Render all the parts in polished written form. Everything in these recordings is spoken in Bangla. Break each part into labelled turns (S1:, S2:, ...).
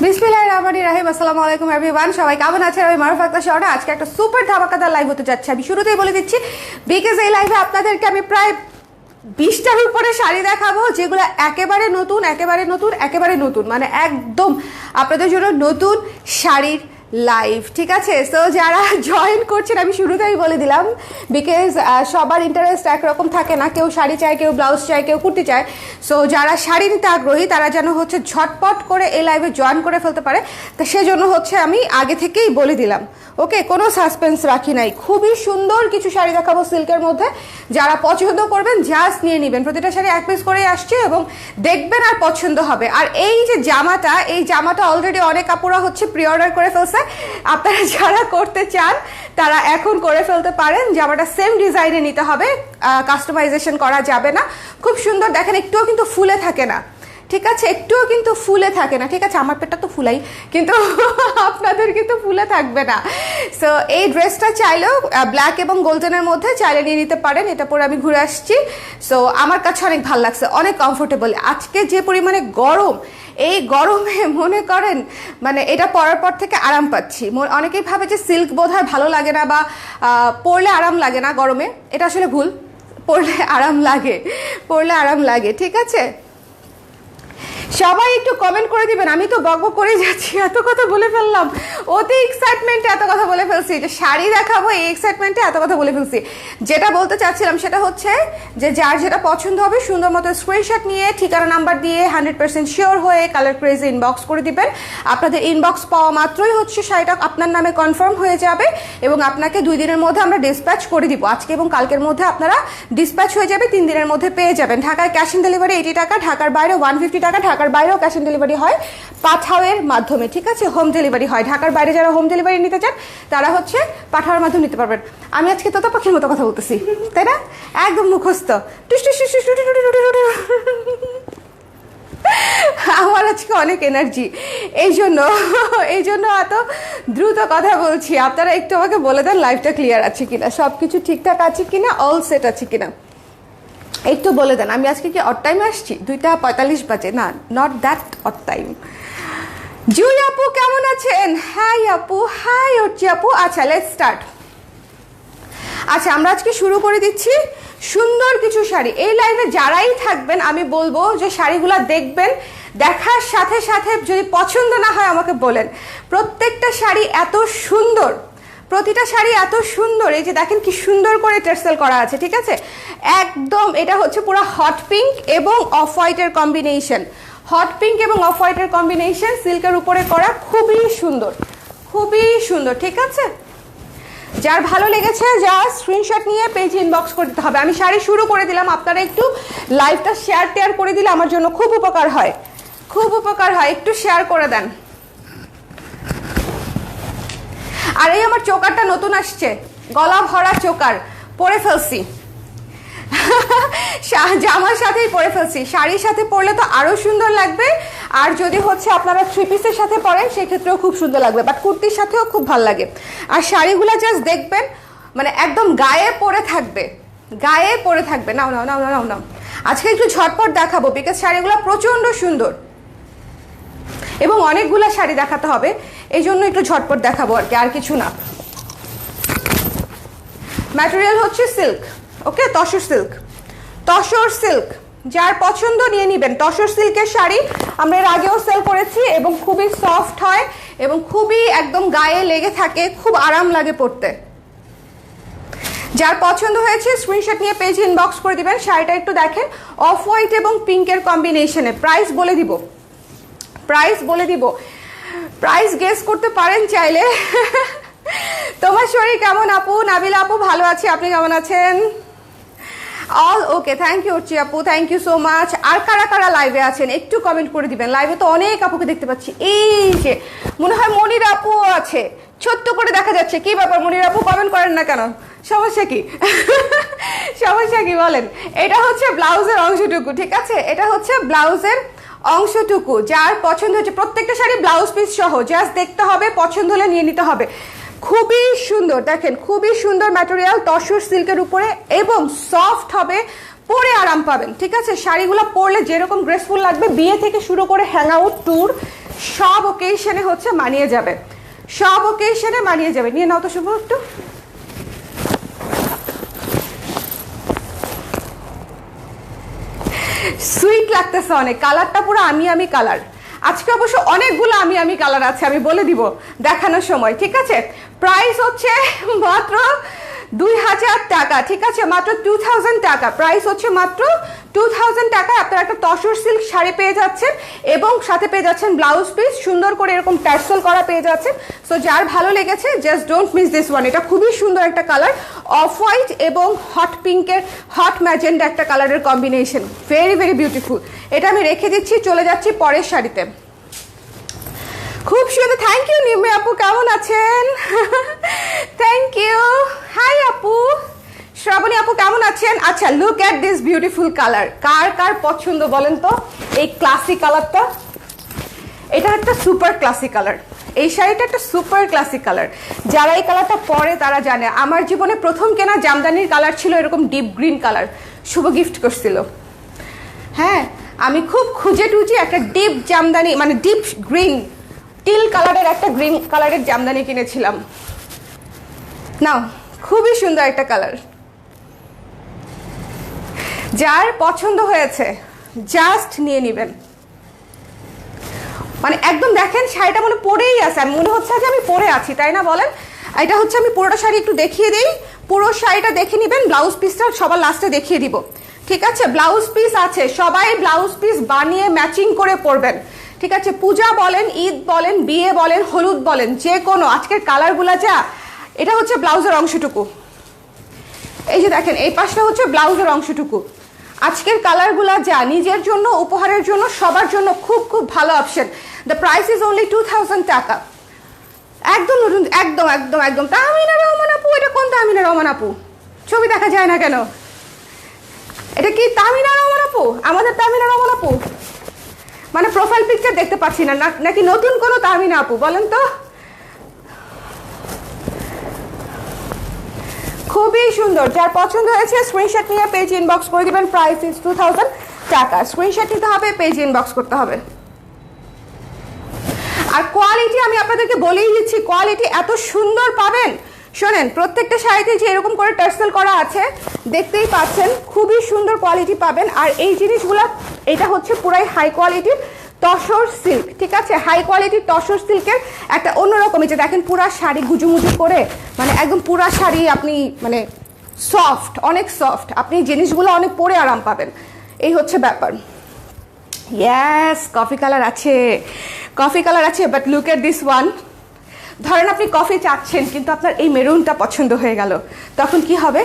S1: বিসমিল্লাহির রহমানির রহিম। আসসালামু আলাইকুম এভরিওয়ান, সবাই কেমন আছেন? আমি মারুফ আক্তার শহরে আজকে একটা সুপার ধামাকাদার লাইভ হতে যাচ্ছে। আমি শুরুতেই বলে দিচ্ছি, বিকজ এই লাইভে আপনাদেরকে আমি প্রায় 20টার উপরে শাড়ি দেখাবো, যেগুলো একেবারে নতুন একেবারে নতুন একেবারে নতুন, মানে একদম আপনাদের জন্য নতুন শাড়ির লাইভ, ঠিক আছে? সো যারা জয়েন করছেন, আমি শুরুতেই বলে দিলাম, বিকজ সবার ইন্টারেস্ট একরকম থাকে না, কেউ শাড়ি চায়, কেউ ব্লাউজ চায়, কেউ কুর্তি চায়। সো যারা শাড়ি নিতে আগ্রহী তারা যেন হচ্ছে ঝটপট করে এই লাইভে জয়েন করে ফেলতে পারে, তো সেজন্য হচ্ছে আমি আগে থেকেই বলে দিলাম। ওকে, কোনো সাসপেন্স রাখি নাই, খুবই সুন্দর কিছু শাড়ি দেখাবো সিল্কের মধ্যে। যারা পছন্দ করবেন জাস্ট নিয়ে নেবেন, প্রতিটা শাড়ি এক পিস করেই আসছে এবং দেখবেন আর পছন্দ হবে। আর এই যে জামাটা, এই জামাটা অলরেডি অনেক আপুরা হচ্ছে প্রি অর্ডার করে ফেলছে। আপনারা যারা করতে চান তারা এখন করে ফেলতে পারেন। জামাটা সেম ডিজাইনে নিতে হবে, কাস্টমাইজেশন করা যাবে না। খুব সুন্দর, দেখেন একটুও কিন্তু ফুলে থাকে না, ঠিক আছে? একটুও কিন্তু ফুলে থাকে না, ঠিক আছে? আমার পেটটা তো ফুলাই, কিন্তু আপনাদের কিন্তু ফুলে থাকবে না। সো এই ড্রেসটা চাইলেও ব্ল্যাক এবং গোল্ডেনের মধ্যে চাইলে নিয়ে নিতে পারেন। এটা পরে আমি ঘুরে আসছি, সো আমার কাছে অনেক ভালো লাগছে, অনেক কমফোর্টেবল। আজকে যে পরিমাণে গরম, এই গরমে মনে করেন মানে এটা পরার পর থেকে আরাম পাচ্ছি। অনেকেই ভাবে যে সিল্ক বোধহয় ভালো লাগে না বা পরলে আরাম লাগে না গরমে, এটা আসলে ভুল। পরলে আরাম লাগে, পরলে আরাম লাগে, ঠিক আছে? সবাই একটু কমেন্ট করে দিবেন। আমি তো বকবক করে যাচ্ছি, এত কথা বলে ফেললাম, অতি এক্সাইটমেন্টে এত কথা বলে ফেলছি, যে শাড়ি দেখাবো এই এক্সাইটমেন্টে এত কথা বলে ফেলছি। যেটা বলতে চাচ্ছিলাম সেটা হচ্ছে যে যার যেটা পছন্দ হবে সুন্দর মতো স্ক্রিনশট নিয়ে ঠিকানা নাম্বার দিয়ে 100% শিওর হয়ে কালার ক্রেজে ইনবক্স করে দিবেন। আপনাদের ইনবক্স পাওয়া মাত্রই হচ্ছে শাড়িটা আপনার নামে কনফার্ম হয়ে যাবে এবং আপনাকে 2 দিনের মধ্যে আমরা ডিসপ্যাচ করে দিব। আজকে এবং কালকের মধ্যে আপনারা ডিসপ্যাচ হয়ে যাবে, 3 দিনের মধ্যে পেয়ে যাবেন। ঢাকায় ক্যাশ অন ডেলিভারি 80 টাকা, ঢাকার বাইরে 150 টাকা। ঢাকার বাইরেও ক্যাশ অন ডেলিভারি হয় পাঠাওয়ের মাধ্যমে, ঠিক আছে? হোম ডেলিভারি হয়। ঢাকার বাইরে যারা হোম ডেলিভারি নিতে চান তারা হচ্ছে পাঠাওয়ার মাধ্যমে নিতে পারবেন। আমি আজকে তোতা পাখির মতো কথা বলতেছি, তাই না? একদম মুখস্থ। আমার আজকে অনেক এনার্জি, এই জন্য এত দ্রুত কথা বলছি। আপনারা একটু আমাকে বলে দেন লাইভটা ক্লিয়ার আছে কিনা, সব কিছু ঠিকঠাক আছে কিনা, অল সেট আছে কিনা, একটু বলে দেন। আমি আজকে কি অড টাইমে আসছি? 2:45 বাজে না, নট দ্যাট অড টাইম। জুই আপু কেমন আছেন? হাই আপু, হাই অর্চি আপু। আচ্ছা, লেটস স্টার্ট। আচ্ছা, আমরা আজকে শুরু করে দিচ্ছি সুন্দর কিছু শাড়ি। এই লাইভে যারাই থাকবেন আমি বলবো যে শাড়িগুলো দেখবেন, দেখার সাথে সাথে যদি পছন্দ না হয় আমাকে বলেন। প্রত্যেকটা শাড়ি এত সুন্দর, প্রতিটা শাড়ি এত সুন্দর। এই যে দেখেন কি সুন্দর করে টেক্সটাইল করা আছে, ঠিক আছে? একদম এটা হচ্ছে পুরো হট পিঙ্ক এবং অফ হোয়াইটের কম্বিনেশন, হট পিঙ্ক এবং অফ হোয়াইটের কম্বিনেশন সিল্কের উপরে করা, খুবই সুন্দর, খুবই সুন্দর, ঠিক আছে? যার ভালো লেগেছে যা স্ক্রিনশট নিয়ে পেজ ইনবক্স করতে হবে। আমি শাড়ি শুরু করে দিলাম, আপনারা একটু লাইভটা শেয়ার করে দিলে আমার জন্য খুব উপকার হয়, খুব উপকার হয়। একটু শেয়ার করে দেন। আর এই আমার চোকারটা নতুন আসছে, গলা ভরা চোকার, পরে ফেলছি, জামার সাথেই পরে ফেলছি। শাড়ির সাথে পরলে তো আরো সুন্দর লাগবে, আর যদি হচ্ছে আপনারা 3 পিসের সাথে পরেন সেক্ষেত্রেও খুব সুন্দর লাগবে, বাট কুর্তির সাথেও খুব ভালো লাগে। আর শাড়িগুলো জাস্ট দেখবেন, মানে একদম গায়ে পরে থাকবে, গায়ে পরে থাকবে। নাও নাও নাও নাও নাও। আজকে একটু ঝটপট দেখাবো বিকজ শাড়িগুলো প্রচন্ড সুন্দর এবং অনেকগুলো শাড়ি দেখাতে হবে, এই জন্য একটু ঝটপট দেখাবো আর কি, আর কিছু না। ম্যাটেরিয়াল হচ্ছে silk, okay? Tussar silk, tussar silk. যার পছন্দ নিয়ে নেবেন। তসর সিল্কের শাড়ি আমরা এর আগেও সেল করেছি এবং খুবই সফট হয় এবং খুবই একদম গায়ে লেগে থাকে, খুব আরাম লাগে পরতে। যার পছন্দ হয়েছে স্ক্রিনশট নিয়ে পেজ ইনবক্স করে দিবেন। শাড়িটা একটু দেখেন, অফ হোয়াইট এবং পিঙ্কের কম্বিনেশনে। প্রাইস বলে দিব, প্রাইস বলে দিব, প্রাইস গেস করতে পারেন চাইলে। তোমার শরীর কেমন আপু? নাবিলা আপু ভালো আছি, আপনি কেমন আছেন? All okay, thank you Archi আপু, থ্যাংক ইউ সো মাচ। আর কারা কারা লাইভে আছেন একটু কমেন্ট করে দিবেন। লাইভে তো অনেক আপুকে দেখতে পাচ্ছি, এই যে মনে হয় মনির আপুও আছে, ছোট্ট করে দেখা যাচ্ছে। কি ব্যাপার মনির আপু, কমেন্ট করেন না কেন? সমস্যা কি? সমস্যা কি বলেন? এটা হচ্ছে ব্লাউজের অংশটুকু, ঠিক আছে? এটা হচ্ছে ব্লাউজের অংশটুকু। যার পছন্দ হচ্ছে, প্রত্যেকটা শাড়ি ব্লাউজ পিস সহ, জাস্ট দেখতে হবে, পছন্দ হলে নিয়ে নিতে হবে। খুবই সুন্দর, দেখেন খুবই সুন্দর ম্যাটেরিয়াল, তসর সিল্কের উপরে এবং সফট হবে, পরে আরাম পাবেন, ঠিক আছে? শাড়িগুলো পরলে যেরকম গ্রেসফুল লাগবে, বিয়ে থেকে শুরু করে হ্যাং আউট, ট্যুর সব ওকেশনে হচ্ছে মানিয়ে যাবে, সব ওকেশনে মানিয়ে যাবে। নিয়ে নাও তো শুভ একটু। সুইট লাগতেছে অনেক, কালারটা পুরো আমি কালার। আজকে অবশ্য অনেকগুলো আমি কালার আছে, আমি বলে দিব দেখানোর সময়, ঠিক আছে। প্রাইস হচ্ছে মাত্র 2000 টাকা, ঠিক আছে, মাত্র 2000 টাকা। প্রাইস হচ্ছে মাত্র 2000 টাকা। আপনারা একটা তসর সিল্ক শাড়ি পেয়ে যাচ্ছেন এবং সাথে পেয়ে যাচ্ছেন ব্লাউজ পিস, সুন্দর করে এরকম ট্যাসেল করা পেয়ে যাচ্ছেন। সো যার ভালো লেগেছে just don't miss this one. এটা খুবই সুন্দর একটা কালার, অফ হোয়াইট এবং হট পিঙ্কের হট ম্যাজেন্ডা একটা কালারের কম্বিনেশন, ভেরি ভেরি বিউটিফুল। এটা আমি রেখে দিচ্ছি, চলে যাচ্ছি পরের শাড়িতে। খুব সুন্দর, থ্যাংক ইউ নিম্মি আপু, কেমন আছেন? থ্যাংক ইউ, হাই আপু। শ্রাবণী আপু কেমন আছেন? আচ্ছা, look at this beautiful colour. কার কার পছন্দ বলেন তো এই ক্লাসি কালারটা? এটা একটা সুপার ক্লাসি কালার, এই শাড়িটা একটা সুপার ক্লাসিক কালার। যারা এই কালারটা পরে তারা জানে। আমার জীবনে প্রথম কেনা জামদানির কালার ছিল এরকম ডিপ গ্রিন কালার, শুভ গিফট করছিল। হ্যাঁ, আমি খুব খুঁজে টুজে একটা ডিপ জামদানি, মানে ডিপ গ্রিন টিল কালারের একটা গ্রিন কালারের জামদানি কিনেছিলাম। নাও, খুবই সুন্দর একটা কালার। যার পছন্দ হয়েছে জাস্ট নিয়ে নেবেন। মানে একদম দেখেন শাড়িটা মনে পরেই আছে, আমি মনে হচ্ছে যে আমি পরে আছি, তাই না বলেন? এটা হচ্ছে আমি পুরোটা শাড়ি একটু দেখিয়ে দিই, পুরো শাড়িটা দেখে নেবেন। ব্লাউজ পিসটা সবার লাস্টে দেখিয়ে দিব, ঠিক আছে? ব্লাউজ পিস আছে, সবাই ব্লাউজ পিস বানিয়ে ম্যাচিং করে পরবেন, ঠিক আছে? পূজা বলেন, ঈদ বলেন, বিয়ে বলেন, হলুদ বলেন, যে কোনো। আজকের কালারগুলা যা, এটা হচ্ছে ব্লাউজের অংশটুকু, এই যে দেখেন এই পাশটা হচ্ছে ব্লাউজের অংশটুকু। আজকের কালারগুলা যা, নিজের জন্য, উপহারের জন্য, সবার জন্য খুব খুব ভালো option. The price is only 2000 টাকা। একদম নতুন, একদম একদম একদম। তাহমিনা রহমান আপু, এটা কোন তাহমিনা রহমান আপু? ছবি দেখা যায় না কেন? এটা কি তাহমিনা রহমান আপু? আমাদের তাহমিনা রহমান আপু? মানে প্রোফাইল পিকচার দেখতে পাচ্ছি না, নাকি নতুন কোনো তাহমিনা আপু বলেন তো? খুবই সুন্দর, যার পছন্দ হয়েছে স্ক্রিনশট নিয়ে পেজ ইনবক্স করে দিবেন। প্রাইস ইজ 2000 টাকা। স্ক্রিনশট নিতে হবে, পেজ ইনবক্স করতে হবে। আর কোয়ালিটি আমি আপনাদেরকে বলেই দিচ্ছি, কোয়ালিটি এত সুন্দর পাবেন। শোনেন, প্রত্যেকটা শাড়িতে যে এরকম করে টার্সেল করা আছে দেখতেই পাচ্ছেন, খুবই সুন্দর কোয়ালিটি পাবেন। আর এই জিনিসগুলো, এটা হচ্ছে পুরাই হাই কোয়ালিটির তসর সিল্ক, ঠিক আছে? হাই কোয়ালিটির তসর সিল্কের একটা অন্যরকম, এই যে দেখেন পুরা শাড়ি গুজুমুজু করে, মানে একদম পুরা শাড়ি আপনি মানে সফট, অনেক সফট, আপনি জিনিসগুলো অনেক পরে আরাম পাবেন, এই হচ্ছে ব্যাপার। ইয়েস, কফি কালার আছে, কফি কালার আছে, but look at this one. ধরেন আপনি কফি চাচ্ছেন কিন্তু আপনার এই মেরুনটা পছন্দ হয়ে গেল, তখন কি হবে?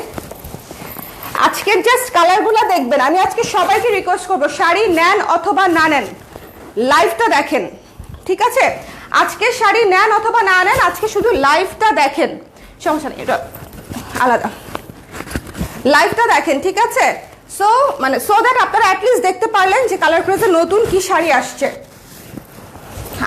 S1: আজকের জাস্ট কালারগুলো দেখবেন। আমি আজকে সবাইকে রিকোয়েস্ট করবো, শাড়ি নেন অথবা না নেন, লাইভটা দেখেন, ঠিক আছে? আজকে শাড়ি নেন অথবা না নেন, আজকে শুধু লাইভটা দেখেন, সমস্যা নেই, এটা আলাদা। লাইভটা দেখেন, ঠিক আছে? সো মানে সো দ্যাট আপনারা অ্যাটলিস্ট দেখতে পারলেন যে কালার ক্রেজে নতুন কি শাড়ি আসছে।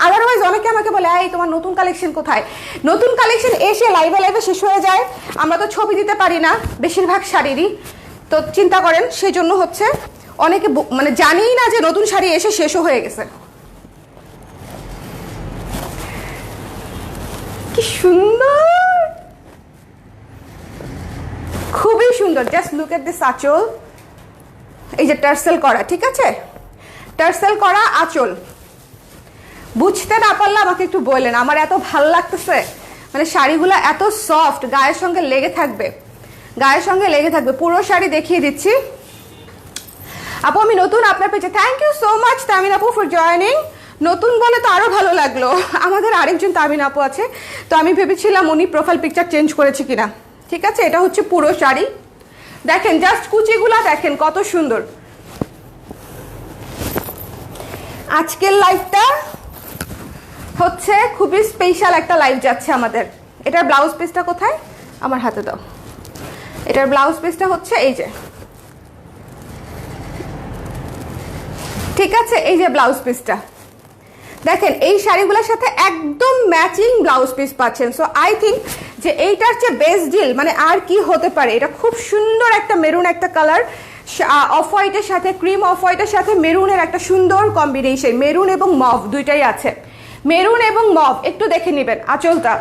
S1: আদারওয়াইজ অনেকে আমাকে বলে, এই তোমার নতুন কালেকশন কোথায়? নতুন কালেকশন এসে লাইভে লাইভে শেষ হয়ে যায়, আমরা তো ছবি দিতে পারি না বেশিরভাগ শাড়িরই। তো চিন্তা করেন, সেই জন্য হচ্ছে অনেকে মানে জানিই না যে নতুন শাড়ি এসে শেষও হয়ে গেছে। কি সুন্দর, খুবই সুন্দর। জাস্ট লুক এট দিস আঁচল, এই যে টার্সেল করা, ঠিক আছে? টার্সেল করা আঁচল। বুঝতে না পারলে আমাকে একটু বললেন, আমার এত ভালো লাগতেছে, মানে শাড়িগুলো এত সফট, গায়ের সঙ্গে লেগে থাকবে, গায়ের সঙ্গে লেগে থাকবে। পুরো শাড়ি দেখিয়ে দিচ্ছি। আপু আমি নতুন আপনার পেজে, থ্যাংক ইউ সো মাচ তামিন আপু ফর জয়নিং। নতুন বলে তো আরো ভালো লাগলো। আমাদের আরেকজন তামিন আপু আছে, তো আমি ভেবেছিলাম উনি প্রোফাইল পিকচার চেঞ্জ করেছে কিনা, ঠিক আছে? এটা হচ্ছে পুরো শাড়ি, দেখেন জাস্ট কুচিগুলা দেখেন কত সুন্দর। আজকের লাইভটা হচ্ছে খুবই স্পেশাল একটা লাইভ যাচ্ছে আমাদের। এটার ব্লাউজ পিসটা কোথায়? আমার হাতে দাও। এটার ব্লাউজ পিসটা হচ্ছে এই যে, ঠিক আছে? এই যে ব্লাউজ পিসটা দেখেন, এই শাড়িগুলোর সাথে একদম ম্যাচিং ব্লাউজ পিস পাচ্ছেন। সো আই থিঙ্ক যে এইটার চেয়ে বেস্ট ডিল মানে আর কি হতে পারে। এটা খুব সুন্দর একটা মেরুন একটা কালার, অফ হোয়াইটের সাথে, ক্রিম অফ হোয়াইটের সাথে মেরুনের একটা সুন্দর কম্বিনেশন, মেরুন এবং মভ দুইটাই আছে। মেরুন এবং মভ, একটু দেখে নেবেন আঁচলটা।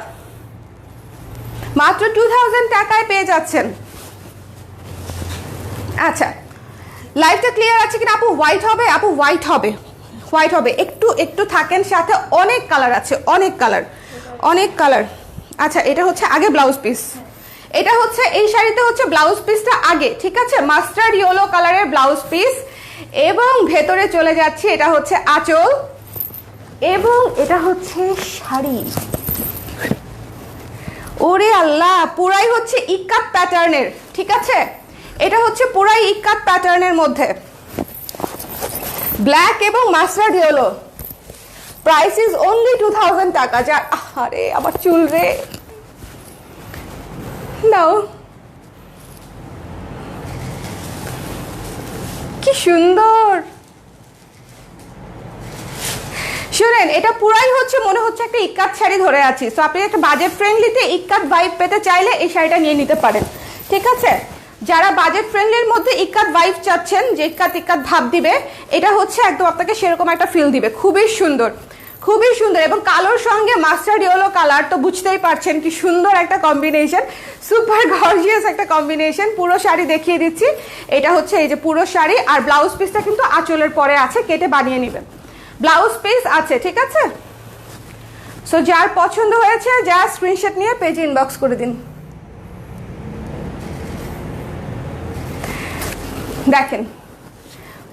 S1: মাত্র 2000 টাকায় পেয়ে যাচ্ছেন। আচ্ছা, লাইটটা ক্লিয়ার আছে কিনা? আপু হোয়াইট হবে, আপু হোয়াইট হবে, হোয়াইট হবে। একটু একটু থাকেন, সাথে অনেক কালার আছে, অনেক কালার, অনেক কালার। আচ্ছা, এটা হচ্ছে আগে ব্লাউজ পিস, এটা হচ্ছে এই শাড়িতে হচ্ছে ব্লাউজ পিসটা আগে, ঠিক আছে? মাস্টার্ড ইয়েলো কালারের ব্লাউজ পিস, এবং ভেতরে চলে যাচ্ছে, এটা হচ্ছে আঁচল, এবং এটা হচ্ছে শাড়ি। ওরে আল্লাহ, পুরাই হচ্ছে ইক্কাত প্যাটার্নের, ঠিক আছে? এটা হচ্ছে পুরাই ইক্কাত প্যাটার্নের মধ্যে, ব্ল্যাক এবং mustard yellow. Price is only 2000 টাকা। যা, আরে আমার চুল রে, নাও, কি সুন্দর। শুনেন, এটা পুরাই হচ্ছে মনে হচ্ছে একটা ইক্কাত শাড়ি ধরে আছি। সো আপনি একটা বাজেট ফ্রেন্ডলিতে ইক্কাত ভাইব পেতে চাইলে এই শাড়িটা নিয়ে নিতে পারেন, ঠিক আছে? যারা বাজেট ফ্রেন্ডলির মধ্যে ইক্কাত ভাইব চাচ্ছেন, যে ইক্কাত ইক্কাত ভাব দিবে, এটা হচ্ছে একদম আপনাকে সেরকম একটা ফিল দিবে। খুবই সুন্দর, খুবই সুন্দর। এবং কালোর সঙ্গে মাস্টার্ড ইয়েলো কালার, তো বুঝতেই পারছেন কি সুন্দর একটা কম্বিনেশন, সুপার গর্জিয়াস একটা কম্বিনেশন। পুরো শাড়ি দেখিয়ে দিচ্ছি। এটা হচ্ছে এই যে পুরো শাড়ি, আর ব্লাউজ পিসটা কিন্তু আঁচলের পরে আছে, কেটে বানিয়ে নেবেন। ব্লাউজ পিস আছে, ঠিক আছে? সো যার পছন্দ হয়েছে, যা স্ক্রিনশট নিয়ে পেজে ইনবক্স করে দিন। দেখেন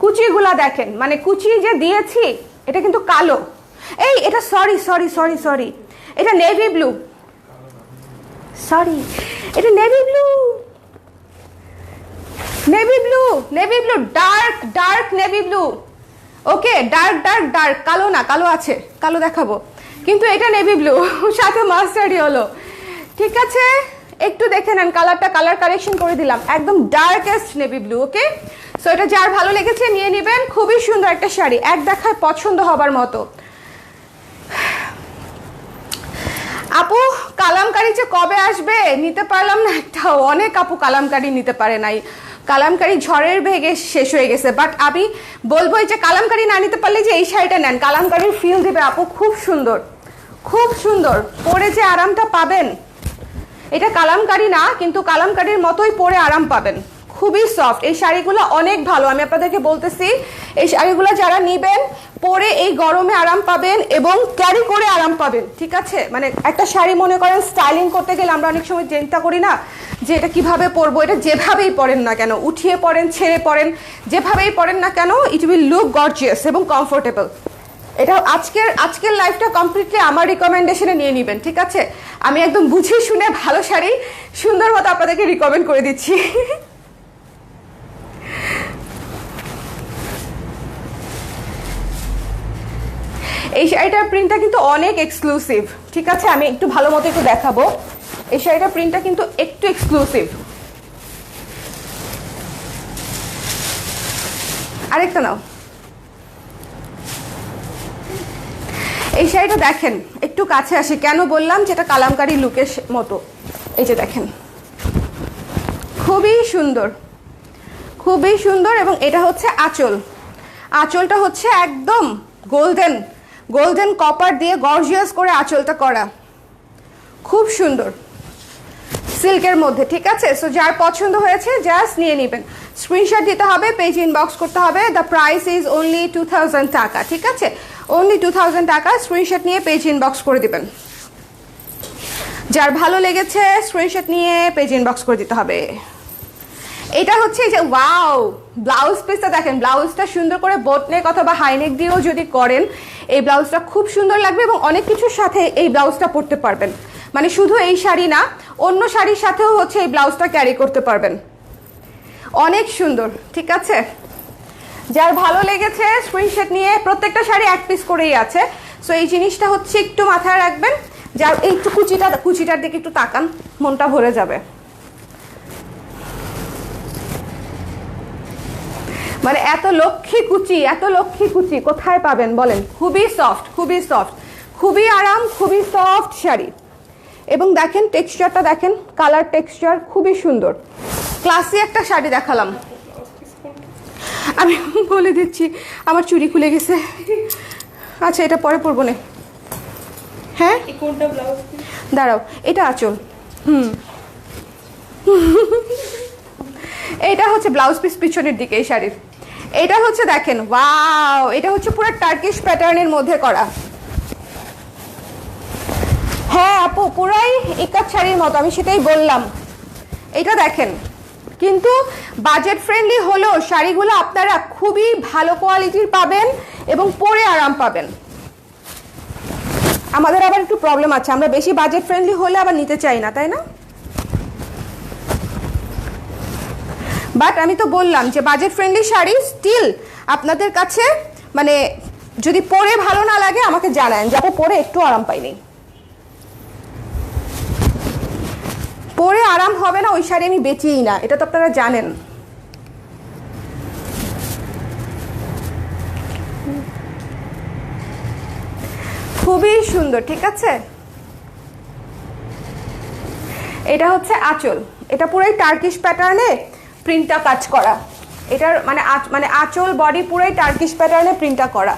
S1: কুচিগুলা, দেখেন মানে কুচি যে দিয়েছি, এটা কিন্তু কালো। এই এটা সরি সরি সরি সরি, এটা নেভি ব্লু, সরি, এটা navy blue, navy blue, navy blue, dark dark navy blue. Okay, dark dark dark, কালো না, কালো আছে, কালো দেখাবো, কিন্তু এটা নেভি ব্লু, সাথে মাস্টার্ড ইয়েলো, ঠিক আছে? একটু দেখে নেন কালারটা, কালার কারেকশন করে দিলাম, একদম ডার্কেস্ট নেভি ব্লু। ওকে, সো এটা যার ভালো লেগেছে নিয়ে নেবেন। খুবই সুন্দর একটা শাড়ি, এক দেখায় পছন্দ হবার মতো। আপু কালামকারি যে কবে আসবে, নিতে পারলাম না একটাও। অনেক আপু কালামকারি নিতে পারে নাই, কালামকারি ঝড়ের বেগে শেষ হয়ে গেছে। বাট আমি বলবো যে কালামকারি না নিতে পারলে যে এই শাড়িটা নেন, কালামকারির ফিল দিবে আপু, খুব সুন্দর, খুব সুন্দর। পরে যে আরামটা পাবেন, এটা কালামকারি না, কিন্তু কালামকারির মতোই পরে আরাম পাবেন, খুবই সফট। এই শাড়িগুলো অনেক ভালো, আমি আপনাদেরকে বলতেছি, এই শাড়িগুলো যারা নিবেন পরে এই গরমে আরাম পাবেন এবং ক্যারি করে আরাম পাবেন, ঠিক আছে? মানে একটা শাড়ি মনে করেন স্টাইলিং করতে গেলে আমরা অনেক সময় চিন্তা করি না যে এটা কিভাবে পরবো। এটা যেভাবেই পরেন না কেন, উঠিয়ে পরেন, ছেড়ে পরেন, যেভাবেই পরেন না কেন, ইট উইল লুক গর্জিয়াস এবং কমফোর্টেবল। এটা আজকের লাইফটা কমপ্লিটলি আমার রিকমেন্ডেশনে নিয়ে নেবেন, ঠিক আছে? আমি একদম বুঝে শুনে ভালো শাড়ি সুন্দর মতো আপনাদেরকে রিকমেন্ড করে দিচ্ছি। এই শাড়িটার প্রিন্টটা কিন্তু অনেক এক্সক্লুসিভ, ঠিক আছে? আমি একটু ভালো মতো একটু দেখাবো। এই শাড়িটার প্রিন্টটা কিন্তু একটু এক্সক্লুসিভ। আরেকটা নাও, এই শাড়িটা দেখেন, একটু কাছে আসি, কেন বললাম যেটা কালামকারী লুকের মতো। এই যে দেখেন, খুবই সুন্দর, খুবই সুন্দর। এবং এটা হচ্ছে আঁচল, আঁচলটা হচ্ছে একদম গোল্ডেন গোল্ডেন কপার দিয়ে গর্জিয়াস করে আঁচলটা করা, খুব সুন্দর সিল্কের মধ্যে, ঠিক আছে? সো যার পছন্দ হয়েছে জাস্ট নিয়ে নেবেন, স্ক্রিনশট দিতে হবে, পেজ ইনবক্স করতে হবে। দ্য প্রাইস ইজ অনলি 2000 টাকা, ঠিক আছে? অনলি 2000 টাকা। স্ক্রিনশট নিয়ে পেজ ইনবক্স করে দিবেন। যার ভালো লেগেছে স্ক্রিনশট নিয়ে পেজ ইনবক্স করে দিতে হবে। এটা হচ্ছে যে ওয়াও, ব্লাউজ পিসটা দেখেন, ব্লাউজটা সুন্দর করে বোটনেক অথবা হাইনেক দিয়েও যদি করেন, এই ব্লাউজটা খুব সুন্দর লাগবে এবং অনেক কিছুর সাথে এই ব্লাউজটা পরতে পারবেন। মানে শুধু এই শাড়ি না, অন্য শাড়ির সাথেও হচ্ছে এই ব্লাউজটা ক্যারি করতে পারবেন, অনেক সুন্দর, ঠিক আছে? যার ভালো লেগেছে স্ক্রিনশট নিয়ে, প্রত্যেকটা শাড়ি এক পিস করেই আছে। সো এই জিনিসটা হচ্ছে একটু মাথায় রাখবেন। যার এই একটু কুচিটার দিকে একটু তাকান, মনটা ভরে যাবে। মানে এত লক্ষ্মী কুচি, এত লক্ষ্মী কুচি কোথায় পাবেন বলেন? খুবই সফট, খুবই সফট, খুবই আরাম, খুবই সফট শাড়ি। এবং দেখেন টেক্সচারটা দেখেন, কালার টেক্সচার খুবই সুন্দর, ক্লাসি একটা শাড়ি দেখালাম। আমি বলে দিচ্ছি আমার চুড়ি খুলে গেছে। আচ্ছা, এটা পরে পরবো না। হ্যাঁ
S2: কোনটা ব্লাউজ?
S1: দাঁড়াও, এটা আঁচল। এটা হচ্ছে ব্লাউজ পিস পিছনের দিকে এই শাড়ির। এটা হচ্ছে দেখেন, ওয়াও, এটা হচ্ছে পুরো টার্কিশ প্যাটার্নের মধ্যে করা। হ্যাঁ আপু, পুরাই ইকাত শাড়ির মতো, আমি সেটাই বললাম। এটা দেখেন, কিন্তু বাজেট ফ্রেন্ডলি হলেও শাড়িগুলো আপনারা খুবই ভালো কোয়ালিটির পাবেন এবং পরে আরাম পাবেন। আমাদের আবার একটু প্রবলেম আছে, আমরা বেশি বাজেট ফ্রেন্ডলি হলে আবার নিতে চাই না, তাই না? বাট আমি তো বললাম যে বাজেট ফ্রেন্ডলি শাড়ি স্টিল আপনাদের কাছে, মানে যদি পরে ভালো না লাগে আমাকে জানান, যাতে পরে একটু আরাম পাইনি। পরে আরাম হবে না ওই শাড়ি আমি বেচিই না, এটা তো আপনারা জানেন। খুবই সুন্দর, ঠিক আছে। এটা হচ্ছে আঁচল, এটা পুরোই টার্কিশ প্যাটার্নে প্রিন্টটা কাজ করা। এটার মানে আঁচল বডি পুরোই টার্কিশ প্যাটার্নে প্রিন্টটা করা।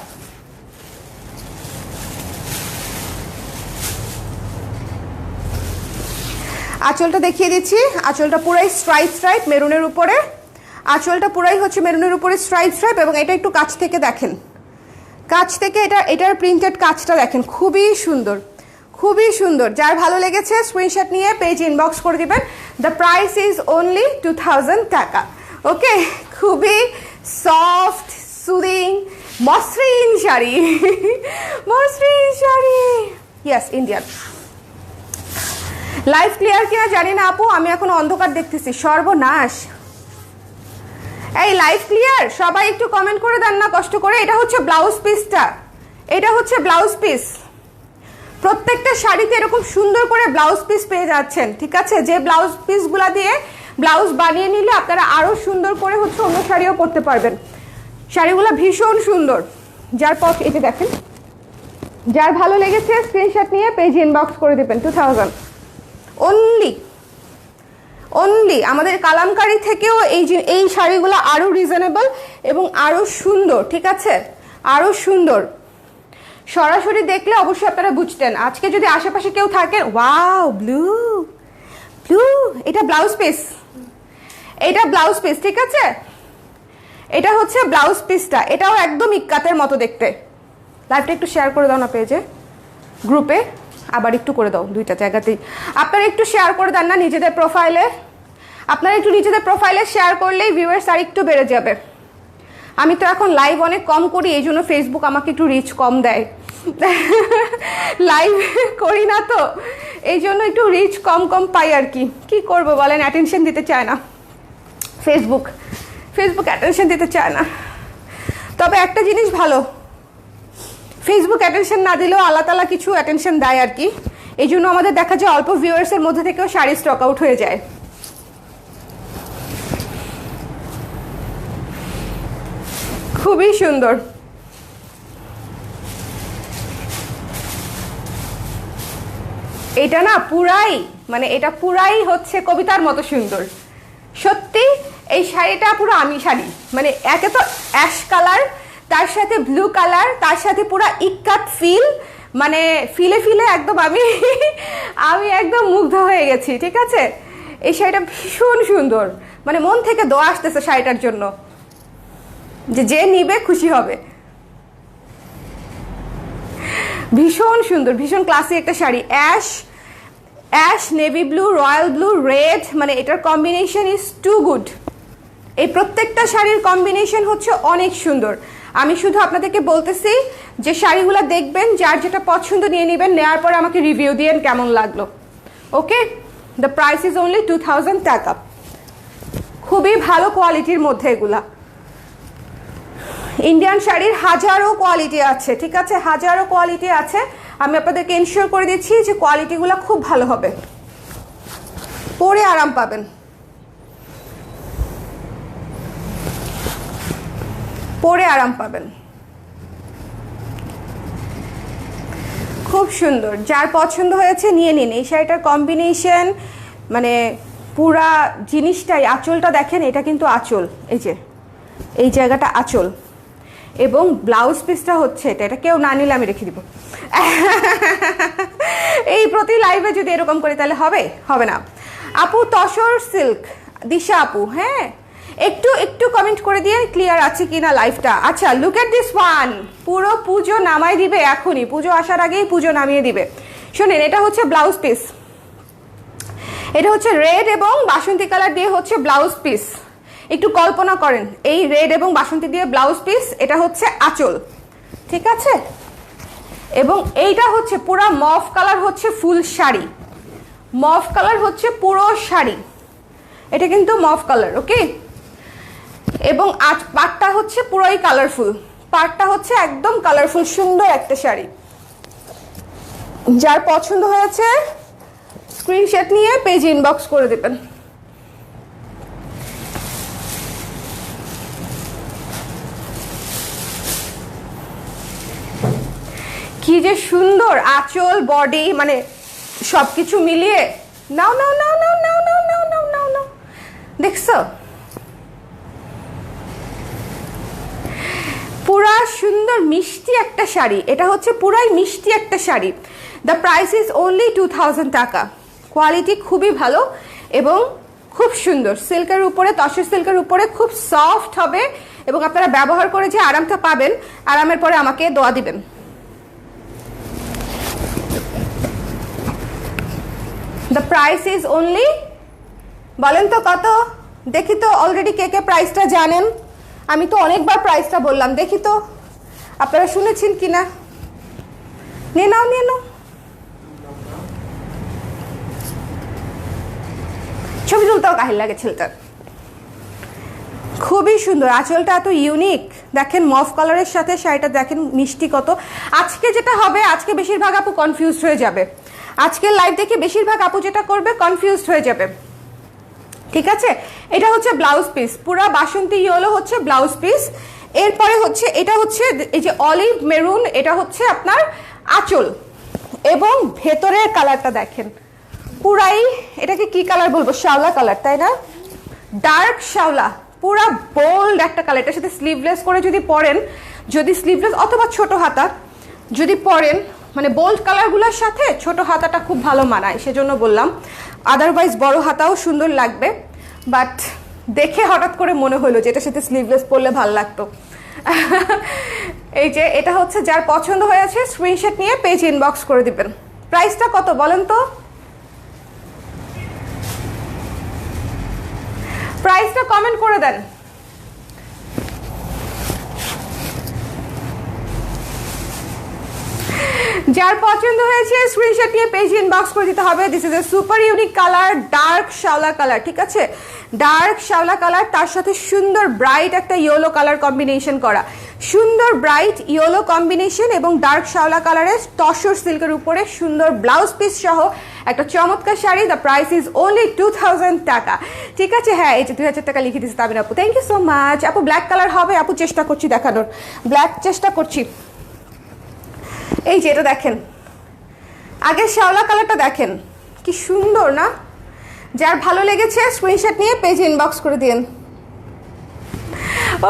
S1: আঁচলটা দেখিয়ে দিচ্ছি, আঁচলটা পুরাই স্ট্রাইপ স্ট্রাইপ মেরুনের উপরে। আঁচলটা পুরাই হচ্ছে মেরুনের উপরে স্ট্রাইপ স্ট্রাইপ, এবং এটা একটু কাছ থেকে দেখেন, কাছ থেকে এটার প্রিন্টেড কাজটা দেখেন, খুবই সুন্দর, খুবই সুন্দর। যার ভালো লেগেছে স্ক্রিনশট নিয়ে পেজ ইনবক্স করে দিবেন। দ্য প্রাইস ইজ অনলি 2000 টাকা। ওকে, খুবই সফট সুদিং মসৃণ শাড়ি, মসৃণ sari, yes Indian. Live clear কিনা জানি না আপু, আমি এখন অন্ধকার দেখতেছি, সর্বনাশ। এই লাইভ ক্লিয়ার? সবাই একটু কমেন্ট করে দেন না কষ্ট করে। এটা হচ্ছে ব্লাউজ পিসটা, এটা হচ্ছে ব্লাউজ পিস। প্রত্যেকটা শাড়িতে এরকম সুন্দর করে ব্লাউজ পিস পেয়ে যাচ্ছেন, ঠিক আছে। যে ব্লাউজ পিসগুলা দিয়ে ব্লাউজ বানিয়ে নিলে আপনারা আরো সুন্দর করে হচ্ছে অন্য শাড়িও পরতে পারবেন। শাড়িগুলো ভীষণ সুন্দর। যার পথ এটা দেখেন, যার ভালো লেগেছে স্ক্রিনশট নিয়ে পেজ ইনবক্স করে দেবেন। 2000 অনলি, অনলি। আমাদের কালামকারী থেকেও এই শাড়িগুলো আরো রিজনেবল এবং আরো সুন্দর, ঠিক আছে, আরো সুন্দর। সরাসরি দেখলে অবশ্যই আপনারা বুঝতেন। আজকে যদি আশেপাশে কেউ থাকেন, ওয়াও, ব্লু ব্লু, এটা ব্লাউজ পিস, এটা ব্লাউজ পিস, ঠিক আছে। এটা হচ্ছে ব্লাউজ পিসটা, এটাও একদম ইক্কাতের মতো দেখতে। লাইভটা একটু শেয়ার করে দাও না পেজে, গ্রুপে, আবার একটু করে দাও, দুইটা জায়গাতেই। আপনারা একটু শেয়ার করে দেন না নিজেদের প্রোফাইলে, আপনারা একটু নিজেদের প্রোফাইলে শেয়ার করলেই ভিউয়ার্স আর একটু বেড়ে যাবে। আমি তো এখন লাইভ অনেক কম করি, এই জন্য ফেসবুক আমাকে একটু রিচ কম দেয়। লাইভ করি না তো, এই জন্য একটু রিচ কম কম পাই আর কি। কি করবো বলেন, অ্যাটেনশন দিতে চায় না ফেসবুক, ফেসবুক অ্যাটেনশন দিতে চায় না। তবে একটা জিনিস ভালো, ফেসবুক অ্যাটেনশন না দিলেও আল্লাহ তাআলা কিছু অ্যাটেনশন দেয় আর কি। এই জন্য আমাদের দেখা যায় অল্প ভিউয়ার্সের মধ্যে থেকেও শাড়ি স্টক আউট হয়ে যায়। খুবই সুন্দর। এটা না পুরাই, মানে এটা পুরাই হচ্ছে কবিতার মতো সুন্দর। সত্যি এই শাড়িটা পুরো আমি শাড়ি, মানে একে তো অ্যাশ কালার, তার সাথে ব্লু কালার, তার সাথে পুরো ইক্কাত ফিল, মানে ফিলে ফিলে একদম আমি একদম মুগ্ধ হয়ে গেছি, ঠিক আছে। এই শাড়িটা ভীষণ সুন্দর, মানে মন থেকে দোয়া আসতেছে শাড়িটার জন্য, যে নিবে খুশি হবে। ভীষণ সুন্দর, ভীষণ ক্লাসি একটা sari. Ash, navy blue, royal blue, red, মানে এটার কম্বিনেশন ইজ টু গুড। এই প্রত্যেকটা শাড়ির কম্বিনেশন হচ্ছে অনেক সুন্দর। আমি শুধু আপনাদেরকে বলতেছি যে শাড়িগুলো দেখবেন, যার যেটা পছন্দ নিয়ে নেবেন, নেওয়ার পরে আমাকে রিভিউ দিয়েন কেমন লাগলো। ওকে, দ্য প্রাইস ইজ অনলি 2000 টাকা। খুবই ভালো কোয়ালিটির মধ্যে এগুলা। ইন্ডিয়ান শাড়ির হাজারো কোয়ালিটি আছে, ঠিক আছে, হাজারো কোয়ালিটি আছে। আমি আপনাদেরকে ইনশিওর করে দিচ্ছি যে কোয়ালিটিগুলো খুব ভালো হবে, পরে আরাম পাবেন, পরে আরাম পাবেন। খুব সুন্দর, যার পছন্দ হয়েছে নিয়ে নিন। এই শাড়িটার কম্বিনেশন, মানে পুরা জিনিসটাই, আঁচলটা দেখেন, এটা কিন্তু আঁচল, এই যে এই জায়গাটা আঁচল, এবং ব্লাউজ পিসটা হচ্ছে এটা কেউ না নিলে আমি রেখে দিব। এই প্রতি লাইভে যদি এরকম করি তাহলে হবে না। আপু তসর সিল্ক, দিশা আপু, হ্যাঁ একটু একটু কমেন্ট করে দিয়ে ক্লিয়ার আছে কিনা লাইভটা। আচ্ছা, লুক এট দিস ওয়ান, পুরো পুজো নামাই দিবে এখনই, পুজো আসার আগেই পুজো নামিয়ে দিবে। শোনেন, এটা হচ্ছে ব্লাউজ পিস, এটা হচ্ছে রেড এবং বাসন্তী কালার দিয়ে হচ্ছে ব্লাউজ পিস। একটু কল্পনা করেন, এই রেড এবং বাসন্তী দিয়ে ব্লাউজ পিস, এটা হচ্ছে আঁচল, ঠিক আছে? এবং এইটা হচ্ছে পুরো মফ কালার, হচ্ছে ফুল শাড়ি, মফ কালার হচ্ছে পুরো শাড়ি, এটা কিন্তু মফ কালার, ওকে? এবং পাটটা হচ্ছে পুরোই কালারফুল, পাটটা হচ্ছে একদম কালারফুল, সুন্দর একটা শাড়ি। যার পছন্দ হয়েছে স্ক্রিনশট নিয়ে পেজ ইনবক্স করে দেবেন। কি যে সুন্দর আঁচল, বডি, মানে সবকিছু মিলিয়ে। নাও নাও নাও নাও নাও নাও নাও নাও নাও নাও, দেখছো? পুরা সুন্দর মিষ্টি একটা শাড়ি, এটা হচ্ছে পুরাই মিষ্টি একটা sari. The price is only 2000 টাকা। কোয়ালিটি খুবই ভালো এবং খুব সুন্দর, সিল্কের উপরে, তসর সিল্কের উপরে খুব সফট হবে এবং আপনারা ব্যবহার করে যে আরামটা পাবেন, আরামের পরে আমাকে দোয়া দিবেন। দ্য প্রাইস ইজ অনলি, বলেন তো কত? দেখি তো অলরেডি কে কে প্রাইসটা জানেন। আমি তো অনেকবার প্রাইসটা বললাম, দেখি তো আপনারা শুনেছেন কিনা। নিয়ে নাও, নিয়ে নাও, ছবি তুলতেও কাহিল লাগে ছেলেটার। খুবই সুন্দর, আঁচলটা এত ইউনিক, দেখেন মফ কালারের সাথে শাড়িটা দেখেন মিষ্টি কত। আজকে যেটা হবে, আজকে বেশিরভাগ আপু কনফিউজড হয়ে যাবে, আজকের লাইভ দেখে বেশিরভাগ আপু যেটা করবে কনফিউজড হয়ে যাবে, ঠিক আছে? এটা হচ্ছে ব্লাউজ পিস, পুরা বাসন্তী ইয়েলো হচ্ছে ব্লাউজ পিস। এরপরে হচ্ছে এটা হচ্ছে এই যে অলিভ মেরুন, এটা হচ্ছে আপনার আঁচল এবং ভেতরের কালারটা দেখেন পুরাই, এটাকে কি কালার বলবো, শ্যাওলা কালার, তাই না? ডার্ক শ্যাওলা, পুরা বোল্ড একটা কালার। এটার সাথে স্লিভলেস করে যদি পরেন, যদি স্লিভলেস অথবা ছোট হাতা যদি পরেন, মানে বোল্ড কালারগুলোর সাথে ছোট হাতাটা খুব ভালো মানায়, সেজন্য বললাম। আদারওয়াইজ বড় হাতাও সুন্দর লাগবে, বাট দেখে হঠাৎ করে মনে হলো যে এটার সাথে স্লিভলেস পরলে ভালো লাগতো। এই যে এটা হচ্ছে, যার পছন্দ হয়েছে স্ক্রিনশট নিয়ে পেজ ইনবক্স করে দিবেন। প্রাইসটা কত বলেন তো? প্রাইসটা কমেন্ট করে দেন। যার পছন্দ হয়েছে স্ক্রিনশট নিয়ে পেজ ইনবক্স করে দিতে হবে। This is a super unique colour, dark শ্যাওলা কালার, ঠিক আছে? ডার্ক শ্যাওলা কালার, তার সাথে সুন্দর ব্রাইট একটা ইয়েলো কালার কম্বিনেশন করা, সুন্দর ব্রাইট ইয়েলো কম্বিনেশন এবং ডার্ক শ্যাওলা কালারের তসর সিল্কের উপরে সুন্দর ব্লাউজ পিস সহ একটা চমৎকার sari. The price is only 2000 টাকা, ঠিক আছে? হ্যাঁ, এই যে 2000 টাকা লিখে দিচ্ছে তাবিন আপু, থ্যাংক ইউ সো মাচ। আপু ব্ল্যাক কালার হবে আপু, চেষ্টা করছি দেখানোর, ব্ল্যাক চেষ্টা করছি। এই যে এটা দেখেন, আগে শ্যাওলা কালারটা দেখেন কি সুন্দর না? যার ভালো লেগেছে স্ক্রিনশট নিয়ে পেজ ইনবক্স করে দিন।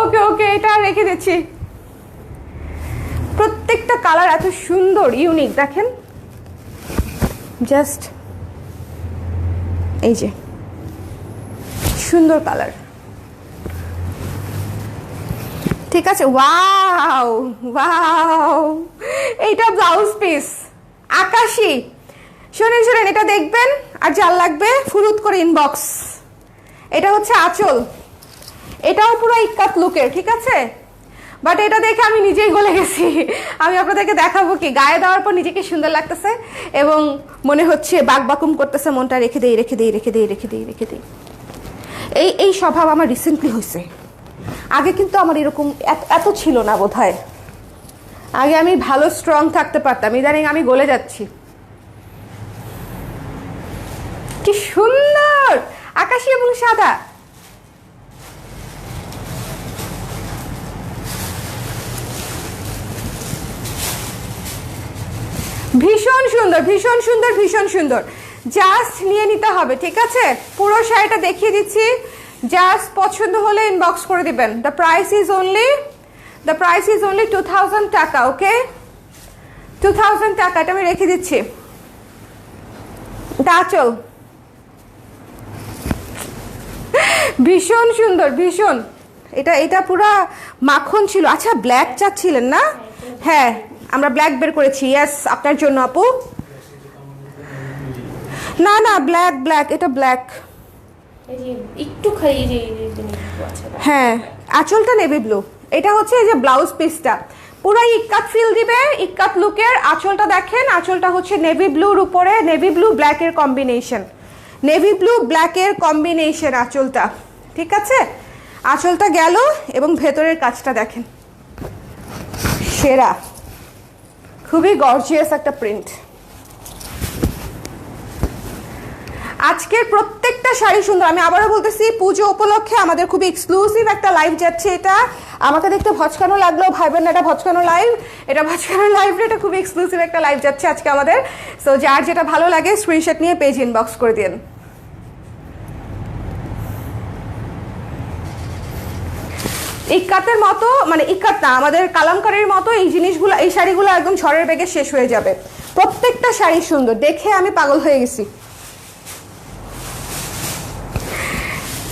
S1: ওকে ওকে, এটা রেখে দিচ্ছি। প্রত্যেকটা কালার এত সুন্দর ইউনিক, দেখেন জাস্ট, এই যে সুন্দর কালার, ঠিক আছে? ওয়াও ওয়াও, এইটা ব্লাউজ পিস আকাশি। শোনেন শোনেন, এটা দেখবেন আর যার লাগবে ফুরুত করে ইনবক্স। এটা হচ্ছে আঁচল, এটাও পুরো ইক্কাত লুকের, ঠিক আছে? বাট এটা দেখে আমি নিজেই গলে গেছি। আমি আপনাদেরকে দেখাবো কি, গায়ে দেওয়ার পর নিজেকে সুন্দর লাগতেছে এবং মনে হচ্ছে বাকবাকুম করতেছে মনটা, রেখে দেই রেখে দেই রেখে দেই রেখে দেই রেখে দেই। এই স্বভাব আমার রিসেন্টলি হয়েছে, আগে কিন্তু আমার এরকম এত ছিল না বোধহয়। আগে আমি ভালো স্ট্রং থাকতে পারতাম, ইদানিং আমি গলে যাচ্ছি। কি সুন্দর আকাশি এবং সাদা, ভীষণ সুন্দর ভীষণ সুন্দর ভীষণ সুন্দর। জাস্ট নিয়ে নিতে হবে, ঠিক আছে? পুরো শাড়িটা দেখিয়ে দিচ্ছি, জাস্ট পছন্দ হলে ইনবক্স করে দিবেন। The price is only the price is only 2000 টাকা। ওকে, 2000 টাকা, এটা আমি রেখে দিচ্ছি। এটা আঁচল, ভীষণ সুন্দর, ভীষণ। এটা পুরা মাখন ছিল। আচ্ছা, ব্ল্যাক চাচ্ছিলেন না? হ্যাঁ, আমরা ব্ল্যাক বের করেছি। ইয়েস, আপনার জন্য আপু। না না, ব্ল্যাক, এটা ব্ল্যাক।
S2: একটু খাই যে
S1: হ্যাঁ, আঁচলটা নেভি ব্লু। এটা হচ্ছে এই যে ব্লাউজ পিসটা পুরো ইক্কাত ফিল দিবে, ইক্কাত লুকের। আঁচলটা দেখেন, আঁচলটা হচ্ছে নেভি ব্লুর উপরে নেভি ব্লু ব্ল্যাকের কম্বিনেশন, নেভি ব্লু ব্ল্যাকের কম্বিনেশন আঁচলটা। ঠিক আছে, আঁচলটা গেল এবং ভেতরের কাজটা দেখেন, সেরা, খুবই গর্জিয়াস একটা প্রিন্ট। আজকের প্রত্যেকটা শাড়ি সুন্দর। আমি আবারও বলতেছি, পুজো উপলক্ষে আমাদের খুবই এক্সক্লুসিভ একটা লাইভ যাচ্ছে। এটা আমাকে দেখতে ভচকানো লাগলো, ভাইবেন না এটা ভচকানো লাইভ, এটা ভচকানো লাইভ, এটা খুবই এক্সক্লুসিভ একটা লাইভ যাচ্ছে আজকে আমাদের। সো যার যেটা ভালো লাগে স্ক্রিনশট নিয়ে পেজ ইনবক্স করে দিন। ইক্কাতের মতো, মানে ইক্কাত না, আমাদের কালামকারীর মতো এই জিনিসগুলো, এই শাড়িগুলো একদম ঝড়ের বেগে শেষ হয়ে যাবে। প্রত্যেকটা শাড়ি সুন্দর, দেখে আমি পাগল হয়ে গেছি।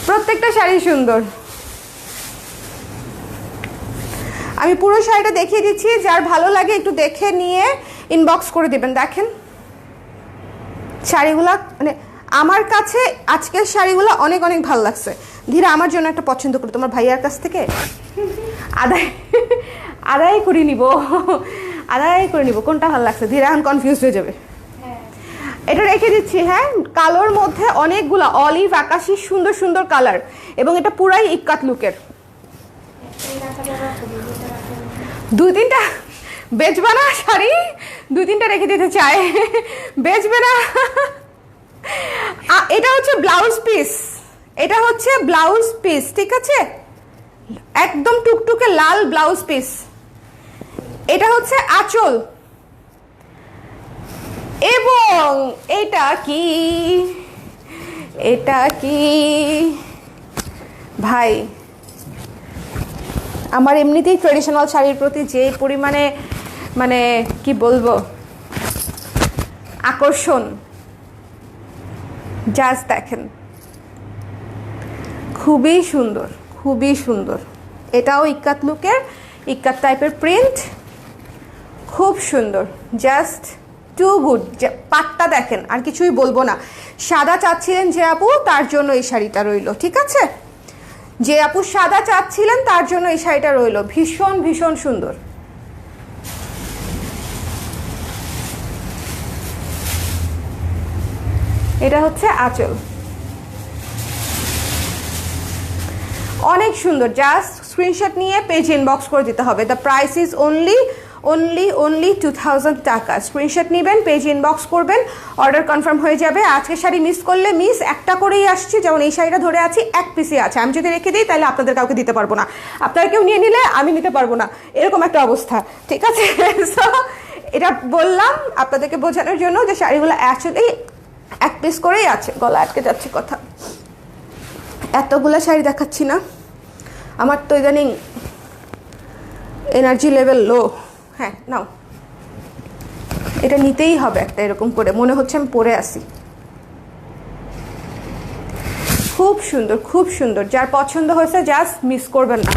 S1: প্রত্যেকটা শাড়ি সুন্দর। আমি পুরো শাড়িটা দেখিয়ে দিচ্ছি, যার ভালো লাগে একটু দেখে নিয়ে ইনবক্স করে দিবেন। দেখেন শাড়িগুলা, মানে আমার কাছে আজকের শাড়িগুলো অনেক অনেক ভালো লাগছে। ধীরে আমার জন্য একটা পছন্দ করি তোমার ভাইয়ার কাছ থেকে, আদায় করে নিব কোনটা ভালো লাগছে। ধীরে এখন কনফিউজ হয়ে যাবে। এটা রেখে দিচ্ছি। হ্যাঁ, কালোর মধ্যে অনেকগুলা অলিভ আকাশি সুন্দর সুন্দর কালার, এবং এটা পুরাই ইক্কাত লুকের। 2-3টা বেচবে না শাড়ি? 2-3টা রেখে দিতে চাই, বেচবে না। এটা হচ্ছে ব্লাউজ পিস, এটা হচ্ছে ব্লাউজ পিস। ঠিক আছে, একদম টুকটুকে লাল ব্লাউজ পিস। এটা হচ্ছে আঁচল, এবং এটা কি ভাই, আমার এমনিতেই ট্রেডিশনাল শাড়ির প্রতি যে পরিমাণে, মানে কি বলবো, আকর্ষণ, জাস্ট দেখেন, খুবই সুন্দর, খুবই সুন্দর। এটাও ইক্কাত লুকের, ইক্কাত টাইপের প্রিন্ট, খুব সুন্দর, জাস্ট টু গুড। পাটটা দেখেন, আর কিছুই বলবো না। সাদা চাচ্ছিলেন যে আপু, তার জন্য এই শাড়িটা রইল। ঠিক আছে, যে আপু সাদা চাচ্ছিলেন তার জন্য এই শাড়িটা রইল। ভীষণ ভীষণ সুন্দর। এটা হচ্ছে আঁচল, অনেক সুন্দর। জাস্ট স্ক্রিনশট নিয়ে পেজ ইনবক্স করে দিতে হবে। দ্য প্রাইস ইজ অনলি 2000 টাকা। স্ক্রিনশট নেবেন, পেজ ইনবক্স করবেন, অর্ডার কনফার্ম হয়ে যাবে। আজকে শাড়ি মিস করলে মিস, একটা করেই আসছে। যেমন এই শাড়িটা ধরে আছি, এক পিসই আছে। আমি যদি রেখে দিই তাহলে আপনাদের কাউকে দিতে পারবো না, আপনারা কেউ নিয়ে নিলে আমি নিতে পারবো না, এরকম একটা অবস্থা। ঠিক আছে, সো এটা বললাম আপনাদেরকে বোঝানোর জন্য যে শাড়িগুলো অ্যাকচুয়ালি এক পিস করেই আছে। গলা আটকে যাচ্ছে কথা, এতগুলো শাড়ি দেখাচ্ছি না, আমার তো ইদানিং এনার্জি লেভেল লো। হ্যাঁ নাও, এটা নিতেই হবে একটা, এরকম করে মনে হচ্ছে আমি পরে আসি। খুব সুন্দর, খুব সুন্দর। যার পছন্দ হয়েছে জাস্ট মিস করবেন না,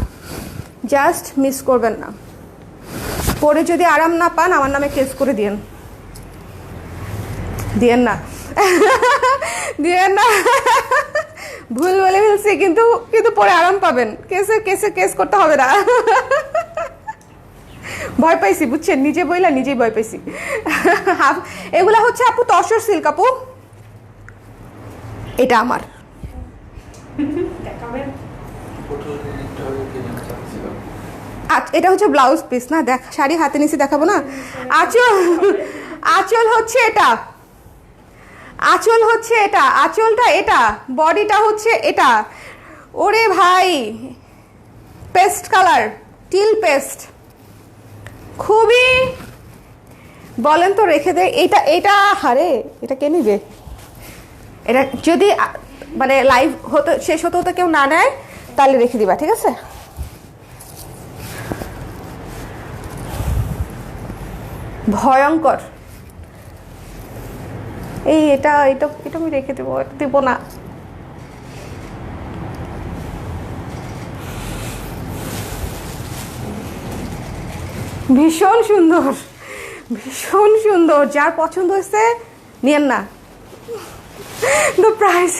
S1: জাস্ট মিস করবেন না। পরে যদি আরাম না পান আমার নামে কেস করে দিয়েন না, দিয়েন না। ভুল বলে ফেলছি, কিন্তু পরে আরাম পাবেন। কেস করতে হবে না। ভয় পাইছি, বুঝছেন, নিজে বইলা নিজেই ভয় পাইছি। এগুলা হচ্ছে আপু তসর সিল্ক। আপু এটা আমার, এটা হচ্ছে ব্লাউজ পিস না, দেখ শাড়ি হাতে নিচে দেখাবো না। আঁচল হচ্ছে এটা, আঁচল হচ্ছে এটা, আঁচলটা এটা, বডিটা হচ্ছে এটা। ওরে ভাই, পেস্ট কালার, টিল পেস্ট, খুবই, বলেন তো রেখে দে। এটা হারে, এটা কে নিবে? এটা যদি মানে লাইভ শেষ হতে কেউ না নেয় তাহলে রেখে দিবা। ঠিক আছে, ভয়ঙ্কর। এই এটা এটা এটা আমি রেখে দেবো, এটা দেবো না। ভীষণ সুন্দর, ভীষণ সুন্দর। যার পছন্দ হয়েছে নিয়েন না। The price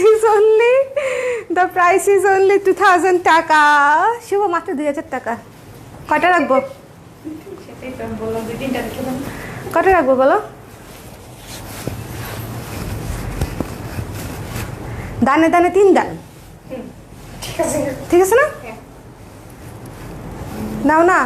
S1: is only 2000 টাকা। শুভ মাত্র 2000 টাকা। কয়টা রাখবো? কয়টা রাখবো বলো? দানে দানে 3 দান। ঠিক আছে না? নাও না।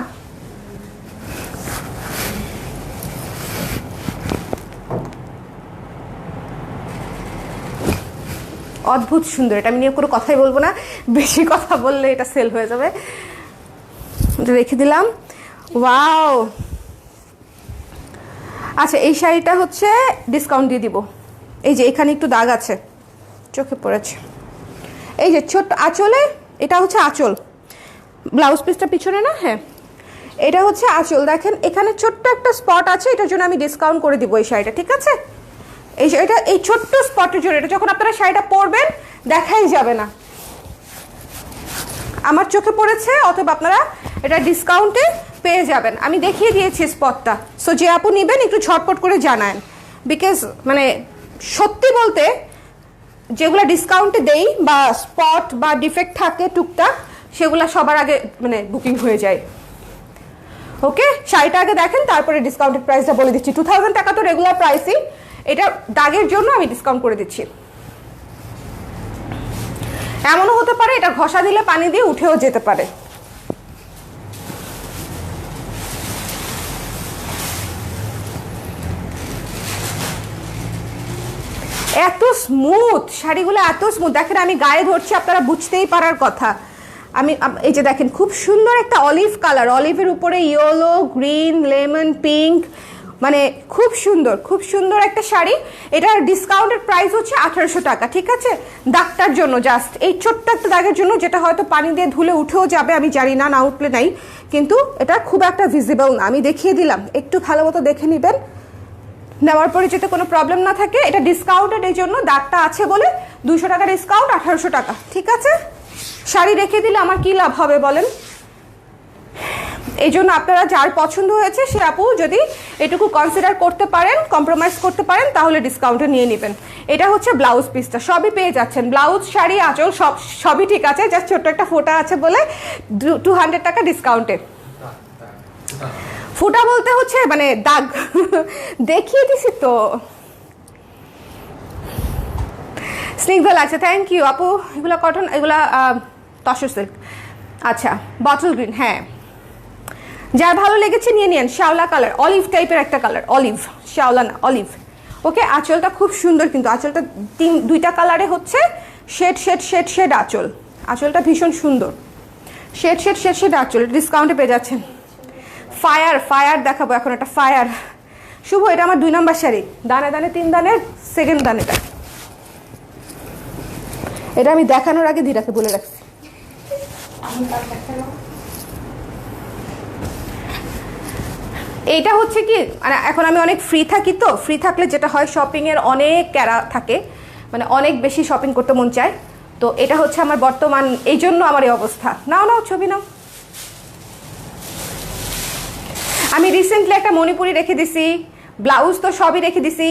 S1: অদ্ভুত সুন্দর। এটা আমি নিয়ে কোনো কথাই বলবো না, বেশি কথা বললে এটা সেল হয়ে যাবে। এটা রেখে দিলাম। ওয়াও, আচ্ছা এই শাড়িটা হচ্ছে ডিসকাউন্ট দিয়ে দিব। এই যে এখানে একটু দাগ আছে, চোখে পড়েছে। এই যে ছোট্ট আঁচলে, এটা হচ্ছে আঁচল, ব্লাউজ পিসটা পিছনে না? হ্যাঁ, এটা হচ্ছে আঁচল। দেখেন এখানে ছোট্ট একটা স্পট আছে, এটার জন্য আমি ডিসকাউন্ট করে দিব এই শাড়িটা। ঠিক আছে, এই শাড়িটা এই ছোট্ট স্পটের জন্য, এটা যখন আপনারা শাড়িটা পরবেন দেখাই যাবে না। আমার চোখে পড়েছে, অথবা আপনারা এটা ডিসকাউন্টে পেয়ে যাবেন। আমি দেখিয়ে দিয়েছি স্পটটা। সো যে আপু নেবেন একটু ঝটপট করে জানান, বিকজ মানে সত্যি বলতে যেগুলো ডিসকাউন্টে দেই বা স্পট বা ডিফেক্ট থাকে টুকটাক, সেগুলো সবার আগে মানে বুকিং হয়ে যায়। ওকে, শাড়িটা আগে দেখেন, তারপরে ডিসকাউন্টেড প্রাইসটা বলে দিচ্ছি। 2000 টাকা তো রেগুলার প্রাইসই, এটা দাগের জন্য আমি ডিসকাউন্ট করে দিচ্ছি। এমনও হতে পারে এটা ঘষা দিলে পানি দিয়ে উঠেও যেতে পারে। এত স্মুথ শাড়িগুলো, এত স্মুথ। দেখেন আমি গায়ে ধরছি, আপনারা বুঝতেই পারার কথা। আমি এই যে দেখেন খুব সুন্দর একটা অলিভ কালার, অলিভের উপরে ইয়েলো, গ্রিন, লেমন, পিঙ্ক, মানে খুব সুন্দর, খুব সুন্দর একটা শাড়ি। এটার ডিসকাউন্টেড প্রাইস হচ্ছে 1800 টাকা। ঠিক আছে, দাগটার জন্য, জাস্ট এই ছোট্ট একটা দাগের জন্য, যেটা হয়তো পানি দিয়ে ধুলে উঠেও যাবে, আমি জানি না, না উঠলে নাই, কিন্তু এটা খুব একটা ভিজিবল না। আমি দেখিয়ে দিলাম, একটু ভালো মতো দেখে নেবেন, নেওয়ার পরে যাতে কোনো প্রবলেম না থাকে। এটা ডিসকাউন্টেড, এই জন্য দাগটা আছে বলে 200 টাকা ডিসকাউন্ট, 1800 টাকা। ঠিক আছে, শাড়ি রেখে দিলে আমার কি লাভ হবে বলেন? এই জন্য আপনারা যার পছন্দ হয়েছে সে আপু যদি এটুকু কনসিডার করতে পারেন, কম্প্রোমাইজ করতে পারেন, তাহলে ডিসকাউন্টে নিয়ে নেবেন। এটা হচ্ছে ব্লাউজ পিসটা, সবই পেয়ে যাচ্ছেন, ব্লাউজ, শাড়ি, আঁচল সবই ঠিক আছে, জাস্ট ছোট্ট একটা ফোঁটা আছে বলে 200 টাকা ডিসকাউন্টে। ফোঁটা বলতে হচ্ছে মানে দাগ, দেখিয়ে দিছি তো। স্নিগ্ধ লাগছে, থ্যাংক ইউ আপু। এগুলা কটন, এগুলা তসর সিল্ক। আচ্ছা, বটল গ্রিন, হ্যাঁ, যার ভালো লেগেছে নিয়ে নিন। শ্যাওলা কালার, অলিভ টাইপের একটা কালার, অলিভ, শ্যাওলা না, অলিভ। ওকে, আঁচলটা খুব সুন্দর, কিন্তু আঁচলটা দুইটা কালারে হচ্ছে শেড শেড শেড শেড আঁচল। আঁচলটা ভীষণ সুন্দর, শেড শেড শেড শেড আঁচল। ডিসকাউন্টে পেয়ে যাচ্ছেন। ফায়ার, ফায়ার দেখাবো এখন, একটা ফায়ার। শুভ, এটা আমার 2 নম্বর শাড়ি, দানে দানে 3 দানের সেকেন্ড দানেটা। এটা আমি দেখানোর আগে ধীরাকে বলে রাখছি। এইটা হচ্ছে কি, মানে এখন আমি অনেক ফ্রি থাকি, তো ফ্রি থাকলে যেটা হয় শপিংয়ের অনেক ক্যারা থাকে, মানে অনেক বেশি শপিং করতে মন চায়। তো এটা হচ্ছে আমার বর্তমান, এই জন্য আমার এই অবস্থা। নাও নাও, ছবি নাও। আমি রিসেন্টলি একটা মণিপুরি রেখে দিছি, ব্লাউজ তো সবই রেখে দিছি।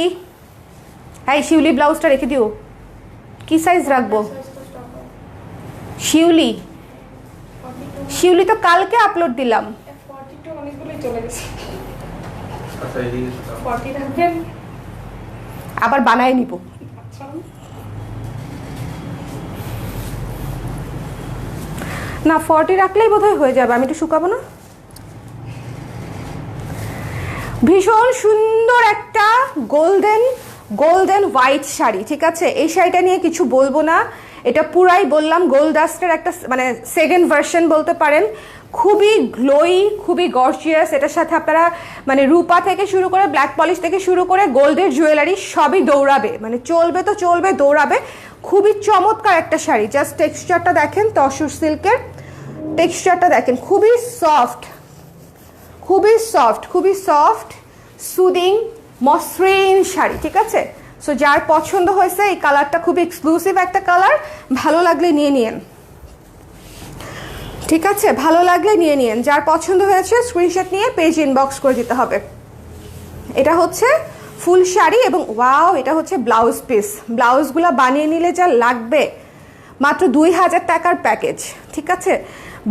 S1: হ্যাঁ, শিউলি ব্লাউজটা রেখে দিও। কি সাইজ রাখবো? শিউলি, শিউলি তো কালকে আপলোড দিলাম। আবার বানায় নিব। না, 40 রাখলেই বোধহয় হয়ে যাবে। আমি একটু শুকাবো না? ভীষণ সুন্দর একটা গোল্ডেন গোল্ডেন হোয়াইট শাড়ি। ঠিক আছে, এই শাড়িটা নিয়ে কিছু বলবো না, এটা পুরাই বললাম গোল্ড ডাস্টের একটা মানে সেকেন্ড ভার্সন বলতে পারেন। খুবই গ্লোই, খুবই গর্জিয়াস। এটার সাথে আপনারা মানে রূপা থেকে শুরু করে ব্ল্যাক পলিশ থেকে শুরু করে গোল্ডের জুয়েলারি সবই দৌড়াবে, মানে চলবে তো চলবে, দৌড়াবে। খুবই চমৎকার একটা শাড়ি। জাস্ট টেক্সচারটা দেখেন, তসর সিল্কের টেক্সচারটা দেখেন, খুবই সফট, খুবই সফট, খুবই সফট। সুদিং মসৃণ শাড়ি, ঠিক আছে? সো যার পছন্দ হয়েছে, এই কালারটা খুব এক্সক্লুসিভ একটা কালার, ভালো লাগলে নিয়ে নিন, ঠিক আছে? ভালো লাগলে নিয়ে নিন, যার পছন্দ হয়েছে স্ক্রিনশট নিয়ে পেজ ইনবক্স করে দিতে হবে। এটা হচ্ছে ফুল শাড়ি এবং ওয়াও, এটা হচ্ছে ব্লাউজ পিস। ব্লাউজগুলো বানিয়ে নিলে যা লাগবে, মাত্র 2000 টাকার প্যাকেজ, ঠিক আছে?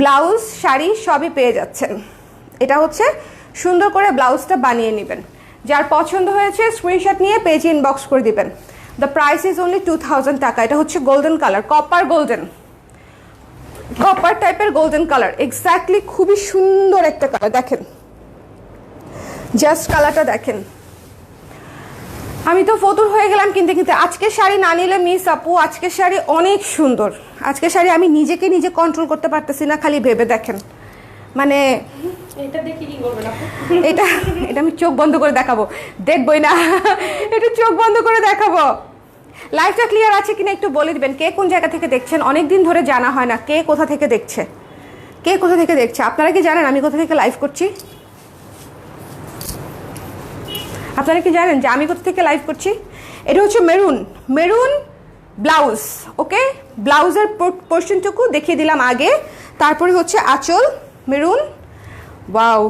S1: ব্লাউজ শাড়ি সবই পেয়ে যাচ্ছেন। এটা হচ্ছে সুন্দর করে ব্লাউজটা বানিয়ে নেবেন। যার পছন্দ হয়েছে স্ক্রিনশট নিয়ে পেজ ইনবক্স করে দিবেন। দ্য প্রাইস ইজ অনলি 2000 টাকা। এটা হচ্ছে golden colour, copper golden, copper টাইপের গোল্ডেন কালার, এক্স্যাক্টলি খুবই সুন্দর একটা কালার। দেখেন, জাস্ট কালারটা দেখেন। আমি তো ফতুর হয়ে গেলাম কিনতে কিনতে। আজকে শাড়ি না নিলে মিস আপু, আজকে শাড়ি অনেক সুন্দর। আজকে শাড়ি আমি নিজেকে নিজে কন্ট্রোল করতে পারতেছি না, খালি ভেবে দেখেন। মানে
S2: এটা দেখে কি করবেন আপু?
S1: এটা এটা আমি চোখ বন্ধ করে দেখাবো, দেখবই না, এটা চোখ বন্ধ করে দেখাবো। লাইভটা ক্লিয়ার আছে কিনা একটু বলে দিবেন, কে কোন জায়গা থেকে দেখছেন? অনেক দিন ধরে জানা হয় না কে কোথা থেকে দেখছে, কে কোথা থেকে দেখছে। আপনারা কি জানেন আমি কোথা থেকে লাইভ করছি? আপনারা কি জানেন যে আমি কোথা থেকে লাইভ করছি? এটা হচ্ছে মেরুন, মেরুন ব্লাউজ, ওকে? ব্লাউজের পোর্শনটুকু দেখিয়ে দিলাম আগে, তারপরে হচ্ছে আঁচল মেরুন। ওয়াও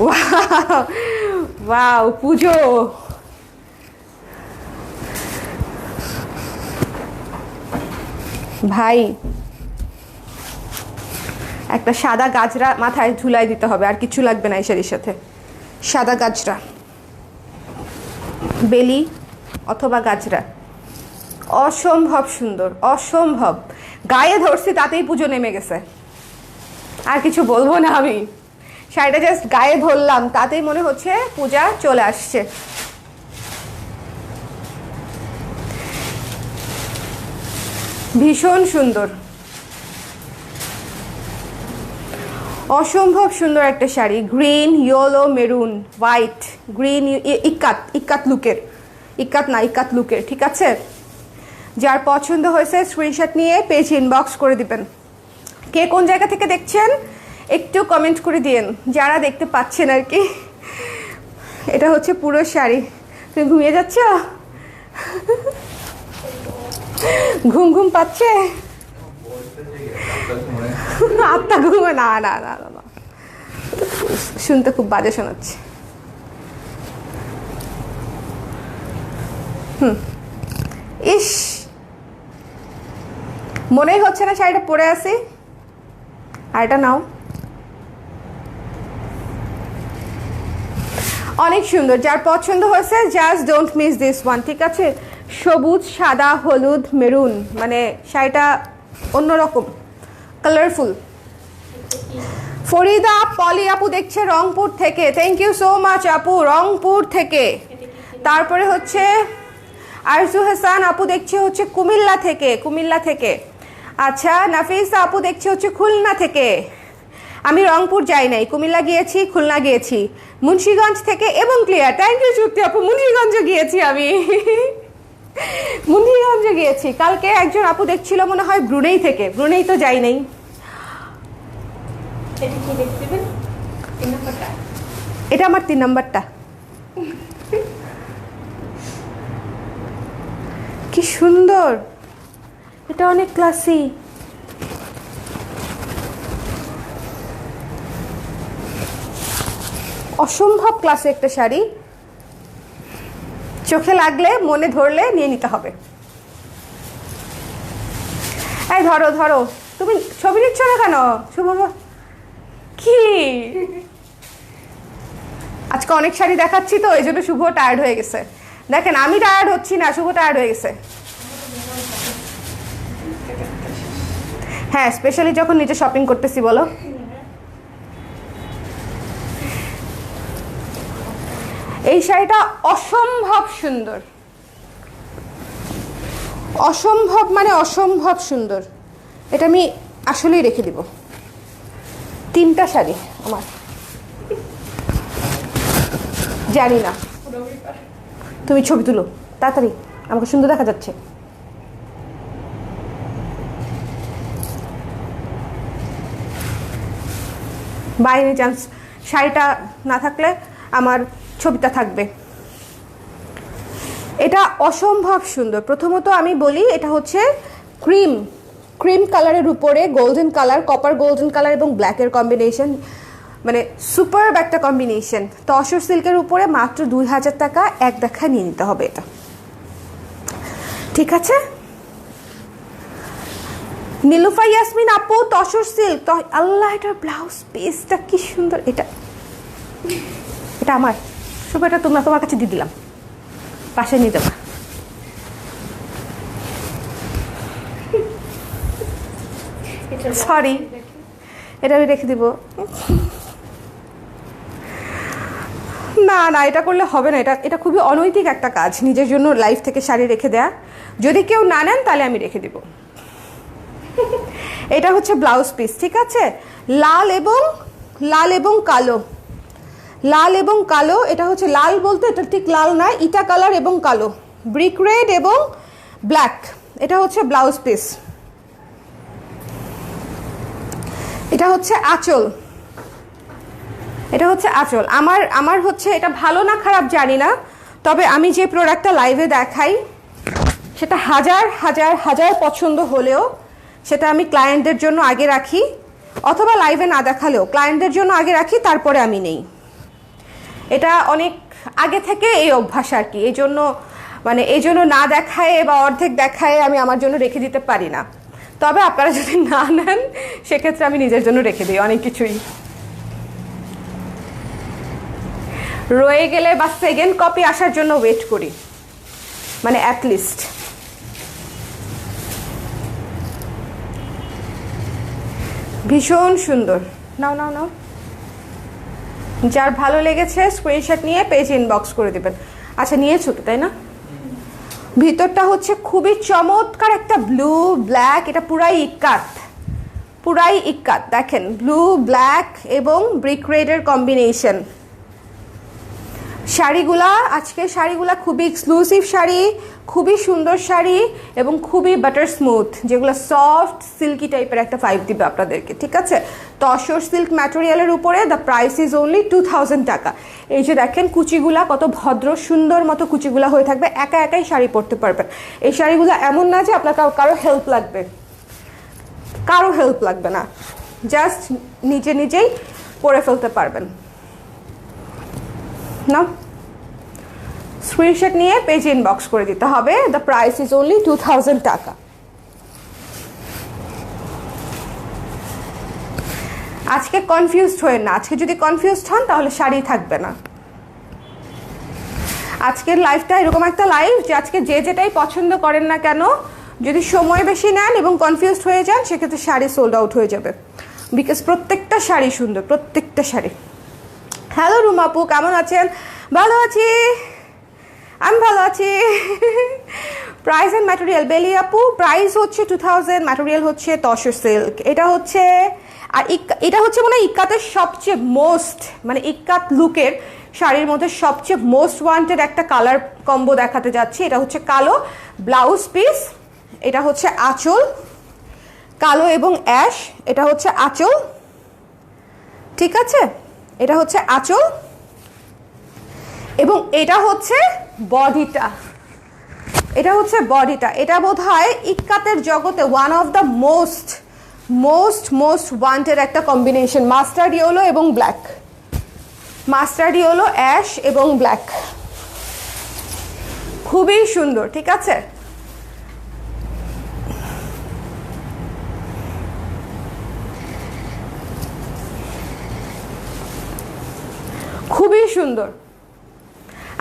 S1: ওয়াও ওয়াও, পুজো। ভাই একটা সাদা গাজরা মাথায় ঝুলাই দিতে হবে, আর কিছু লাগবে না এই শাড়ির সাথে। সাদা গাজরা, বেলি অথবা গাজরা, অসম্ভব সুন্দর, অসম্ভব। গায়ে ধরছি তাতেই পুজো নেমে গেছে, আর কিছু বলবো না আমি। শাড়িটা জাস্ট গায়ে ধরলাম তাতেই মনে হচ্ছে পূজা চলে আসছে। ভীষণ সুন্দর, অসম্ভব সুন্দর একটা sari. Green, yellow, maroon, white, green, ইক্কাত, ইক্কাত লুকের, ইক্কাত না ইক্কাত লুকের, ঠিক আছে? যার পছন্দ হয়েছে স্ক্রিনশট নিয়ে পেজ ইনবক্স করে দিবেন। কে কোন জায়গা থেকে দেখছেন একটু কমেন্ট করে দিন, যারা দেখতে পাচ্ছেন আর কি। এটা হচ্ছে পুরো শাড়ি। তুমি ঘুমিয়ে যাচ্ছ? ঘুম ঘুম পাচ্ছে? আত্মা ঘুমে? না না না না, শুনতে খুব বাজে শোনাচ্ছে। ইস, মনেই হচ্ছে না শাড়িটা পরে আসি। আর এটা নাও, অনেক সুন্দর। যার পছন্দ হয়েছে just don't miss this one, ঠিক আছে? সবুজ, সাদা, হলুদ, মেরুন, মানে শাড়িটা অন্যরকম, কালারফুল। ফরিদা পলি আপু দেখছে রংপুর থেকে, থ্যাংক ইউ সো মাচ আপু, রংপুর থেকে। তারপরে হচ্ছে আরজু হাসান আপু দেখছে হচ্ছে কুমিল্লা থেকে, কুমিল্লা থেকে। আচ্ছা, নাফিসা আপু দেখছে হচ্ছে খুলনা থেকে। আমি রংপুর যাই নাই, কুমিল্লা গিয়েছি, খুলনা গিয়েছি, মুন্সিগঞ্জ থেকে এবং ক্লিয়ার। থ্যাংক ইউ চুক্তি আপু, মুন্সিগঞ্জে গিয়েছি আমি, মুন্সিগঞ্জে গিয়েছি। কালকে একজন আপু দেখছিল মনে হয় ব্রুনেই থেকে, ব্রুনেই তো যাই নাই।
S2: এটা কি দেখতেবেন? এই নাম্বারটা,
S1: এটা আমার 3 নাম্বারটা। কি সুন্দর, এটা অনেক ক্লাসি। অসম্ভব ক্লাসি একটা শাড়ি, চোখে লাগলে মনে ধরলে নিয়ে নিতে হবে। এই ধরো ধরো, তুমি ছবি নিচ্ছ না কেন শুভ? কি আজকে অনেক শাড়ি দেখাচ্ছি তো এই জন্য শুভ টায়ার্ড হয়ে গেছে। দেখেন আমি টায়ার্ড হচ্ছি না, শুভ টায়ার্ড হয়ে গেছে। হ্যাঁ, স্পেশালি যখন নিচে শপিং করতেছি। বলো, এই শাড়িটা অসম্ভব সুন্দর, অসম্ভব মানে অসম্ভব সুন্দর। এটা আমি আসলেই রেখে দিব। 3টা শাড়ি আমার, জানি না। তুমি ছবি তুলো তাড়াতাড়ি, আমাকে সুন্দর দেখা যাচ্ছে। বাই এনি চান্স শাড়িটা না থাকলে আমার ছবিটা থাকবে। এটা অসম্ভব সুন্দর। প্রথমত আমি বলি এটা হচ্ছে ক্রিম কালারের উপরে golden colour, copper golden colour এবং ব্ল্যাকের কম্বিনেশন, মানে সুপারব একটা কম্বিনেশন। তসর সিল্কের উপরে মাত্র 2000 টাকা, এক দেখা নিয়ে নিতে হবে এটা, ঠিক আছে? নীলুফা ইয়াসমিন আপু, তসর সিল্ক, আল্লাহ এটার ব্লাউজ পিসটা কি সুন্দর। এটা আমার শুভ, এটা তোমার কাছে দিয়ে দিলাম, পাশে নিয়ে দেবা। সরি, এটা আমি রেখে দিব। না এটা করলে হবে না। এটা খুবই অনৈতিক একটা কাজ, নিজের জন্য লাইফ থেকে শাড়ি রেখে দেয়া। যদি কেউ না নেন তাহলে আমি রেখে দিব। এটা হচ্ছে ব্লাউজ পিস, ঠিক আছে? লাল এবং কালো, লাল এবং কালো। এটা হচ্ছে লাল বলতে এটা ঠিক লাল না, ইটা কালার এবং কালো, ব্রিক রেড এবং ব্ল্যাক। এটা হচ্ছে ব্লাউজ পিস। এটা হচ্ছে আঁচল, এটা হচ্ছে আঁচল। আমার হচ্ছে এটা ভালো না খারাপ জানি না, তবে আমি যে প্রোডাক্টটা লাইভে দেখাই সেটা হাজার হাজার হাজার পছন্দ হলেও সেটা আমি ক্লায়েন্টদের জন্য আগে রাখি, অথবা লাইভে না দেখালেও ক্লায়েন্টদের জন্য আগে রাখি, তারপরে আমি নেই। এটা অনেক আগে থেকে এই অভ্যাস আর কি। এই জন্য না দেখায় বা অর্ধেক দেখায় আমি আমার জন্য রেখে দিতে পারি না। তবে আপনারা যদি না নেন সেক্ষেত্রে আমি নিজের জন্য রেখে দিই অনেক কিছুই। রয়ে গেলে বা সেকেন্ড কপি আসার জন্য ওয়েট করি, মানে অ্যাটলিস্ট। ভীষণ সুন্দর। নাও, যার ভালো লেগেছে স্ক্রিনশট নিয়ে পেজ ইনবক্স করে দেবেন। আচ্ছা, নিয়েছো তো, তাই না? ভিতরটা হচ্ছে খুবই চমৎকার একটা ব্লু ব্ল্যাক, এটা পুরাই ইক্কাত। দেখেন, ব্লু ব্ল্যাক এবং ব্রিক রেডের কম্বিনেশন। আজকের শাড়িগুলা খুবই এক্সক্লুসিভ শাড়ি, খুবই সুন্দর শাড়ি এবং খুবই বাটার স্মুথ, যেগুলো সফট সিল্কি টাইপের একটা ভাইব দিবে আপনাদেরকে, ঠিক আছে? তসর সিল্ক ম্যাটেরিয়ালের উপরে দ্য প্রাইস ইজ অনলি 2000 টাকা। এই যে দেখেন কুচিগুলা কত ভদ্র সুন্দর মতো কুচিগুলা হয়ে থাকবে, একাই শাড়ি পরতে পারবেন। এই শাড়িগুলো এমন না যে আপনার কারো হেল্প লাগবে না, জাস্ট নিজেই পরে ফেলতে পারবেন। না, স্ক্রিনশট নিয়ে পেজ ইনবক্স করে দিতে হবে। দ্য প্রাইস ইজ অনলি 2000 টাকা। আজকে কনফিউজড হয়ে না, আজকে যদি কনফিউজড হন তাহলে শাড়ি থাকবে না। আজকের লাইভটা এরকম একটা লাইভ যে আজকে যে যেটাই পছন্দ করেন না কেন, যদি সময় বেশি নেন এবং কনফিউজড হয়ে যান সেক্ষেত্রে শাড়ি সোল্ড আউট হয়ে যাবে, বিকজ প্রত্যেকটা শাড়ি সুন্দর, প্রত্যেকটা শাড়ি। হ্যালো রুমাপু, কেমন আছেন? ভালো আছি, আমি ভালো আছি। প্রাইস অ্যান্ড ম্যাটেরিয়াল, বেলি আপু প্রাইস হচ্ছে 2000, ম্যাটেরিয়াল হচ্ছে তসর সিল্ক। এটা হচ্ছে মনে হয় ইক্কাতের সবচেয়ে মোস্ট, মানে ইক্কাত লুকের শাড়ির মধ্যে সবচেয়ে মোস্ট ওয়ান্টেড একটা কালার কম্বো দেখাতে যাচ্ছি। এটা হচ্ছে কালো ব্লাউজ পিস, এটা হচ্ছে আঁচল, কালো এবং অ্যাশ, এটা হচ্ছে আঁচল, ঠিক আছে? এটা হচ্ছে আঁচল এবং এটা হচ্ছে বডিটা। এটা বোধহয় ইক্কাতের জগতে one of the most wanted একটা কম্বিনেশন, মাস্টার্ড ইয়েলো এবং ব্ল্যাক, মাস্টার্ড ইয়েলো অ্যাশ এবং ব্ল্যাক, খুবই সুন্দর, ঠিক আছে? খুবই সুন্দর।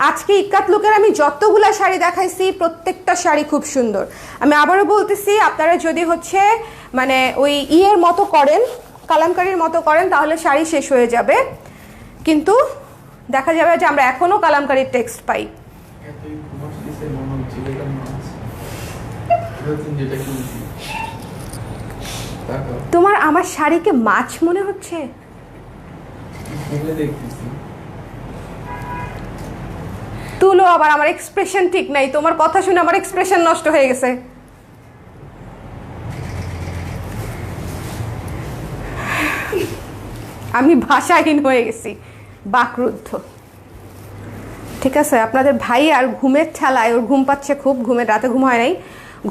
S1: আজকে ইক্কাত লুকের আমি যতগুলা শাড়ি দেখাইছি প্রত্যেকটা শাড়ি খুব সুন্দর। আমি আবারও বলতেছি, আপনারা যদি হচ্ছে মানে ওই ইয়ের মতো করেন, কালামকারীর মতো করেন, তাহলে শাড়ি শেষ হয়ে যাবে, কিন্তু দেখা যাবে যে আমরা এখনো কালামকারীর টেক্সট পাই। তোমার আমার শাড়িকে মাছ মনে হচ্ছে? তুলো, আবার আমার এক্সপ্রেশন ঠিক নাই, তোমার কথা শুনে আমার এক্সপ্রেশন নষ্ট হয়ে গেছে। আমি ভাষাহীন হয়ে গেছি, বাকরুদ্ধ। ঠিক আছে, আপনাদের ভাই আর ঘুমের ঠেলায়, ওর ঘুম পাচ্ছে খুব, রাতে ঘুম হয় নাই,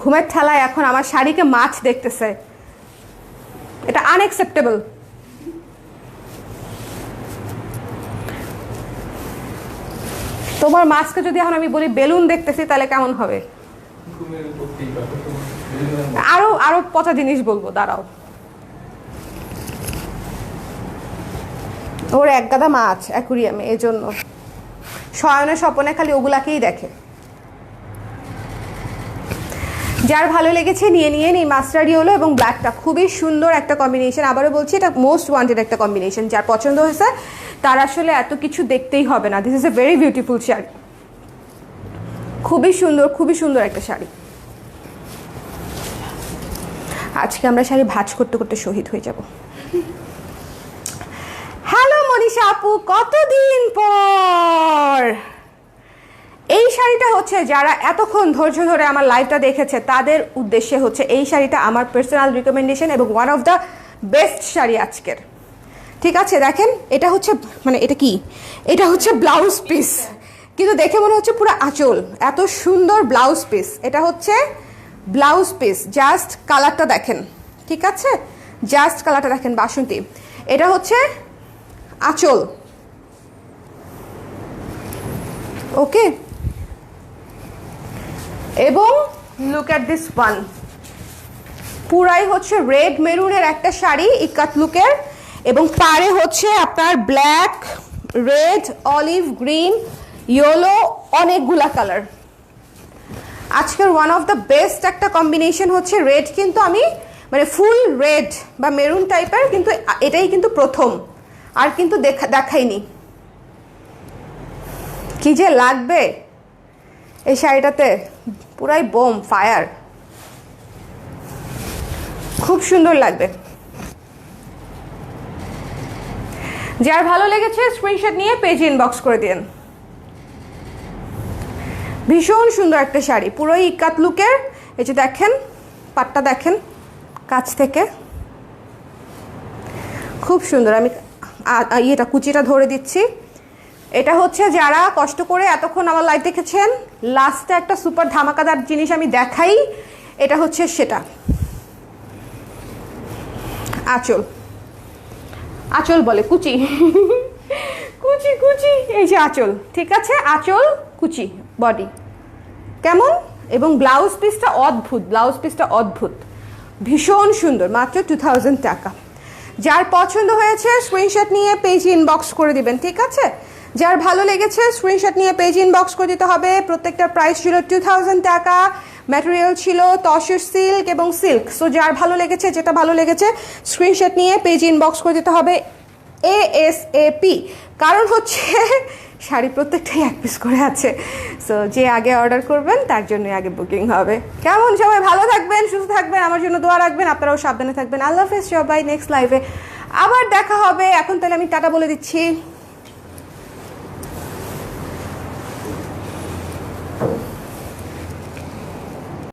S1: ঘুমের ঠেলায় এখন আমার শাড়িকে মাছ দেখতেছে। এটা আনএক্সেপ্টেবল। তোমার মাছকে যদি এখন আমি বলি বেলুন দেখতেছি তাহলে কেমন হবে? আরো আরো পচা জিনিস বলবো, দাঁড়াও। ওর এক গাদা মাছ অ্যাকুরিয়ামে, এই জন্য শয়নে স্বপনে খালি ওগুলাকেই দেখে। যার ভালো লেগেছে নিয়ে নিন মাস্টার্ড ইয়েলো এবং ব্ল্যাকটা, খুবই সুন্দর একটা কম্বিনেশন। আবারও বলছি, এটা মোস্ট ওয়ান্টেড একটা কম্বিনেশন। যার পছন্দ হয়েছে তার আসলে এত কিছু দেখতেই হবে না। This is a very beautiful sari, খুবই সুন্দর একটা শাড়ি। আজকে আমরা শাড়ি ভাঁজ করতে করতে শহীদ হয়ে যাব। হ্যালো মনীষা আপু, কতদিন পর। এই শাড়িটা হচ্ছে যারা এতক্ষণ ধৈর্য ধরে আমার লাইভটা দেখেছে তাদের উদ্দেশ্যে হচ্ছে এই শাড়িটা আমার পার্সোনাল রিকমেন্ডেশন এবং one of the best sari আজকের। ঠিক আছে, দেখেন এটা হচ্ছে মানে এটা কি, এটা হচ্ছে ব্লাউজ পিস, কিন্তু দেখে মনে হচ্ছে পুরো আঁচল। এত সুন্দর ব্লাউজ পিস, এটা হচ্ছে ব্লাউজ পিস। জাস্ট কালারটা দেখেন, ঠিক আছে, জাস্ট কালারটা দেখেন বাসন্তী। এটা হচ্ছে আঁচল, ওকে। এবং লুক অ্যাট দিস ওয়ান, পুরাই হচ্ছে রেড মেরুনের একটা শাড়ি, ইকাত লুকের, এবং পারে হচ্ছে আপনার black, red, olive green, yellow, অনেকগুলা কালার। আজকের ওয়ান অফ দ্য বেস্ট একটা কম্বিনেশন হচ্ছে রেড, কিন্তু আমি মানে ফুল রেড বা মেরুন টাইপের, কিন্তু এটাই কিন্তু প্রথম, আর কিন্তু দেখাইনি। কি যে লাগবে এই শাড়িটাতে, পুরাই বোম ফায়ার, খুব সুন্দর লাগবে। যার ভালো লেগেছে স্ক্রিনশট নিয়ে পেজ ইনবক্স করে দিন। ভীষণ সুন্দর একটা শাড়ি, পুরোই ইকাত লুকের। এই যে দেখেন পাটটা দেখেন কাছ থেকে, খুব সুন্দর। আমি ইয়েটা কুচিটা ধরে দিচ্ছি। এটা হচ্ছে যারা কষ্ট করে এতক্ষণ আমার লাইভ দেখেছেন, লাস্টে একটা সুপার ধামাকাদার জিনিস আমি দেখাই, এটা হচ্ছে সেটা। আঁচল বলে কুচি, কুচি, এই যে আঁচল, ঠিক আছে, আঁচল কুচি বডি কেমন। এবং ব্লাউজ পিসটা অদ্ভুত, ভীষণ সুন্দর, মাত্র 2000 টাকা। যার পছন্দ হয়েছে স্ক্রিনশট নিয়ে পেজ ইনবক্স করে দিবেন, ঠিক আছে। যার ভালো লেগেছে স্ক্রিনশট নিয়ে পেজ ইনবক্স করে দিতে হবে। প্রত্যেকটা প্রাইস ছিল 2000 টাকা, ম্যাটেরিয়াল ছিল তসর সিল্ক এবং সিল্ক। সো যার ভালো লেগেছে, যেটা ভালো লেগেছে স্ক্রিনশট নিয়ে পেজ ইনবক্স করে দিতে হবে ASAP। কারণ হচ্ছে শাড়ি প্রত্যেকটাই এক পিস করে আছে, সো যে আগে অর্ডার করবেন তার জন্য আগে বুকিং হবে। কেমন সবাই ভালো থাকবেন, সুস্থ থাকবেন, আমার জন্য দোয়া রাখবেন, আপনারাও সাবধানে থাকবেন। আল্লাহ হাফেজ সবাই, নেক্সট লাইভে আবার দেখা হবে। এখন তাহলে আমি টাটা বলে দিচ্ছি।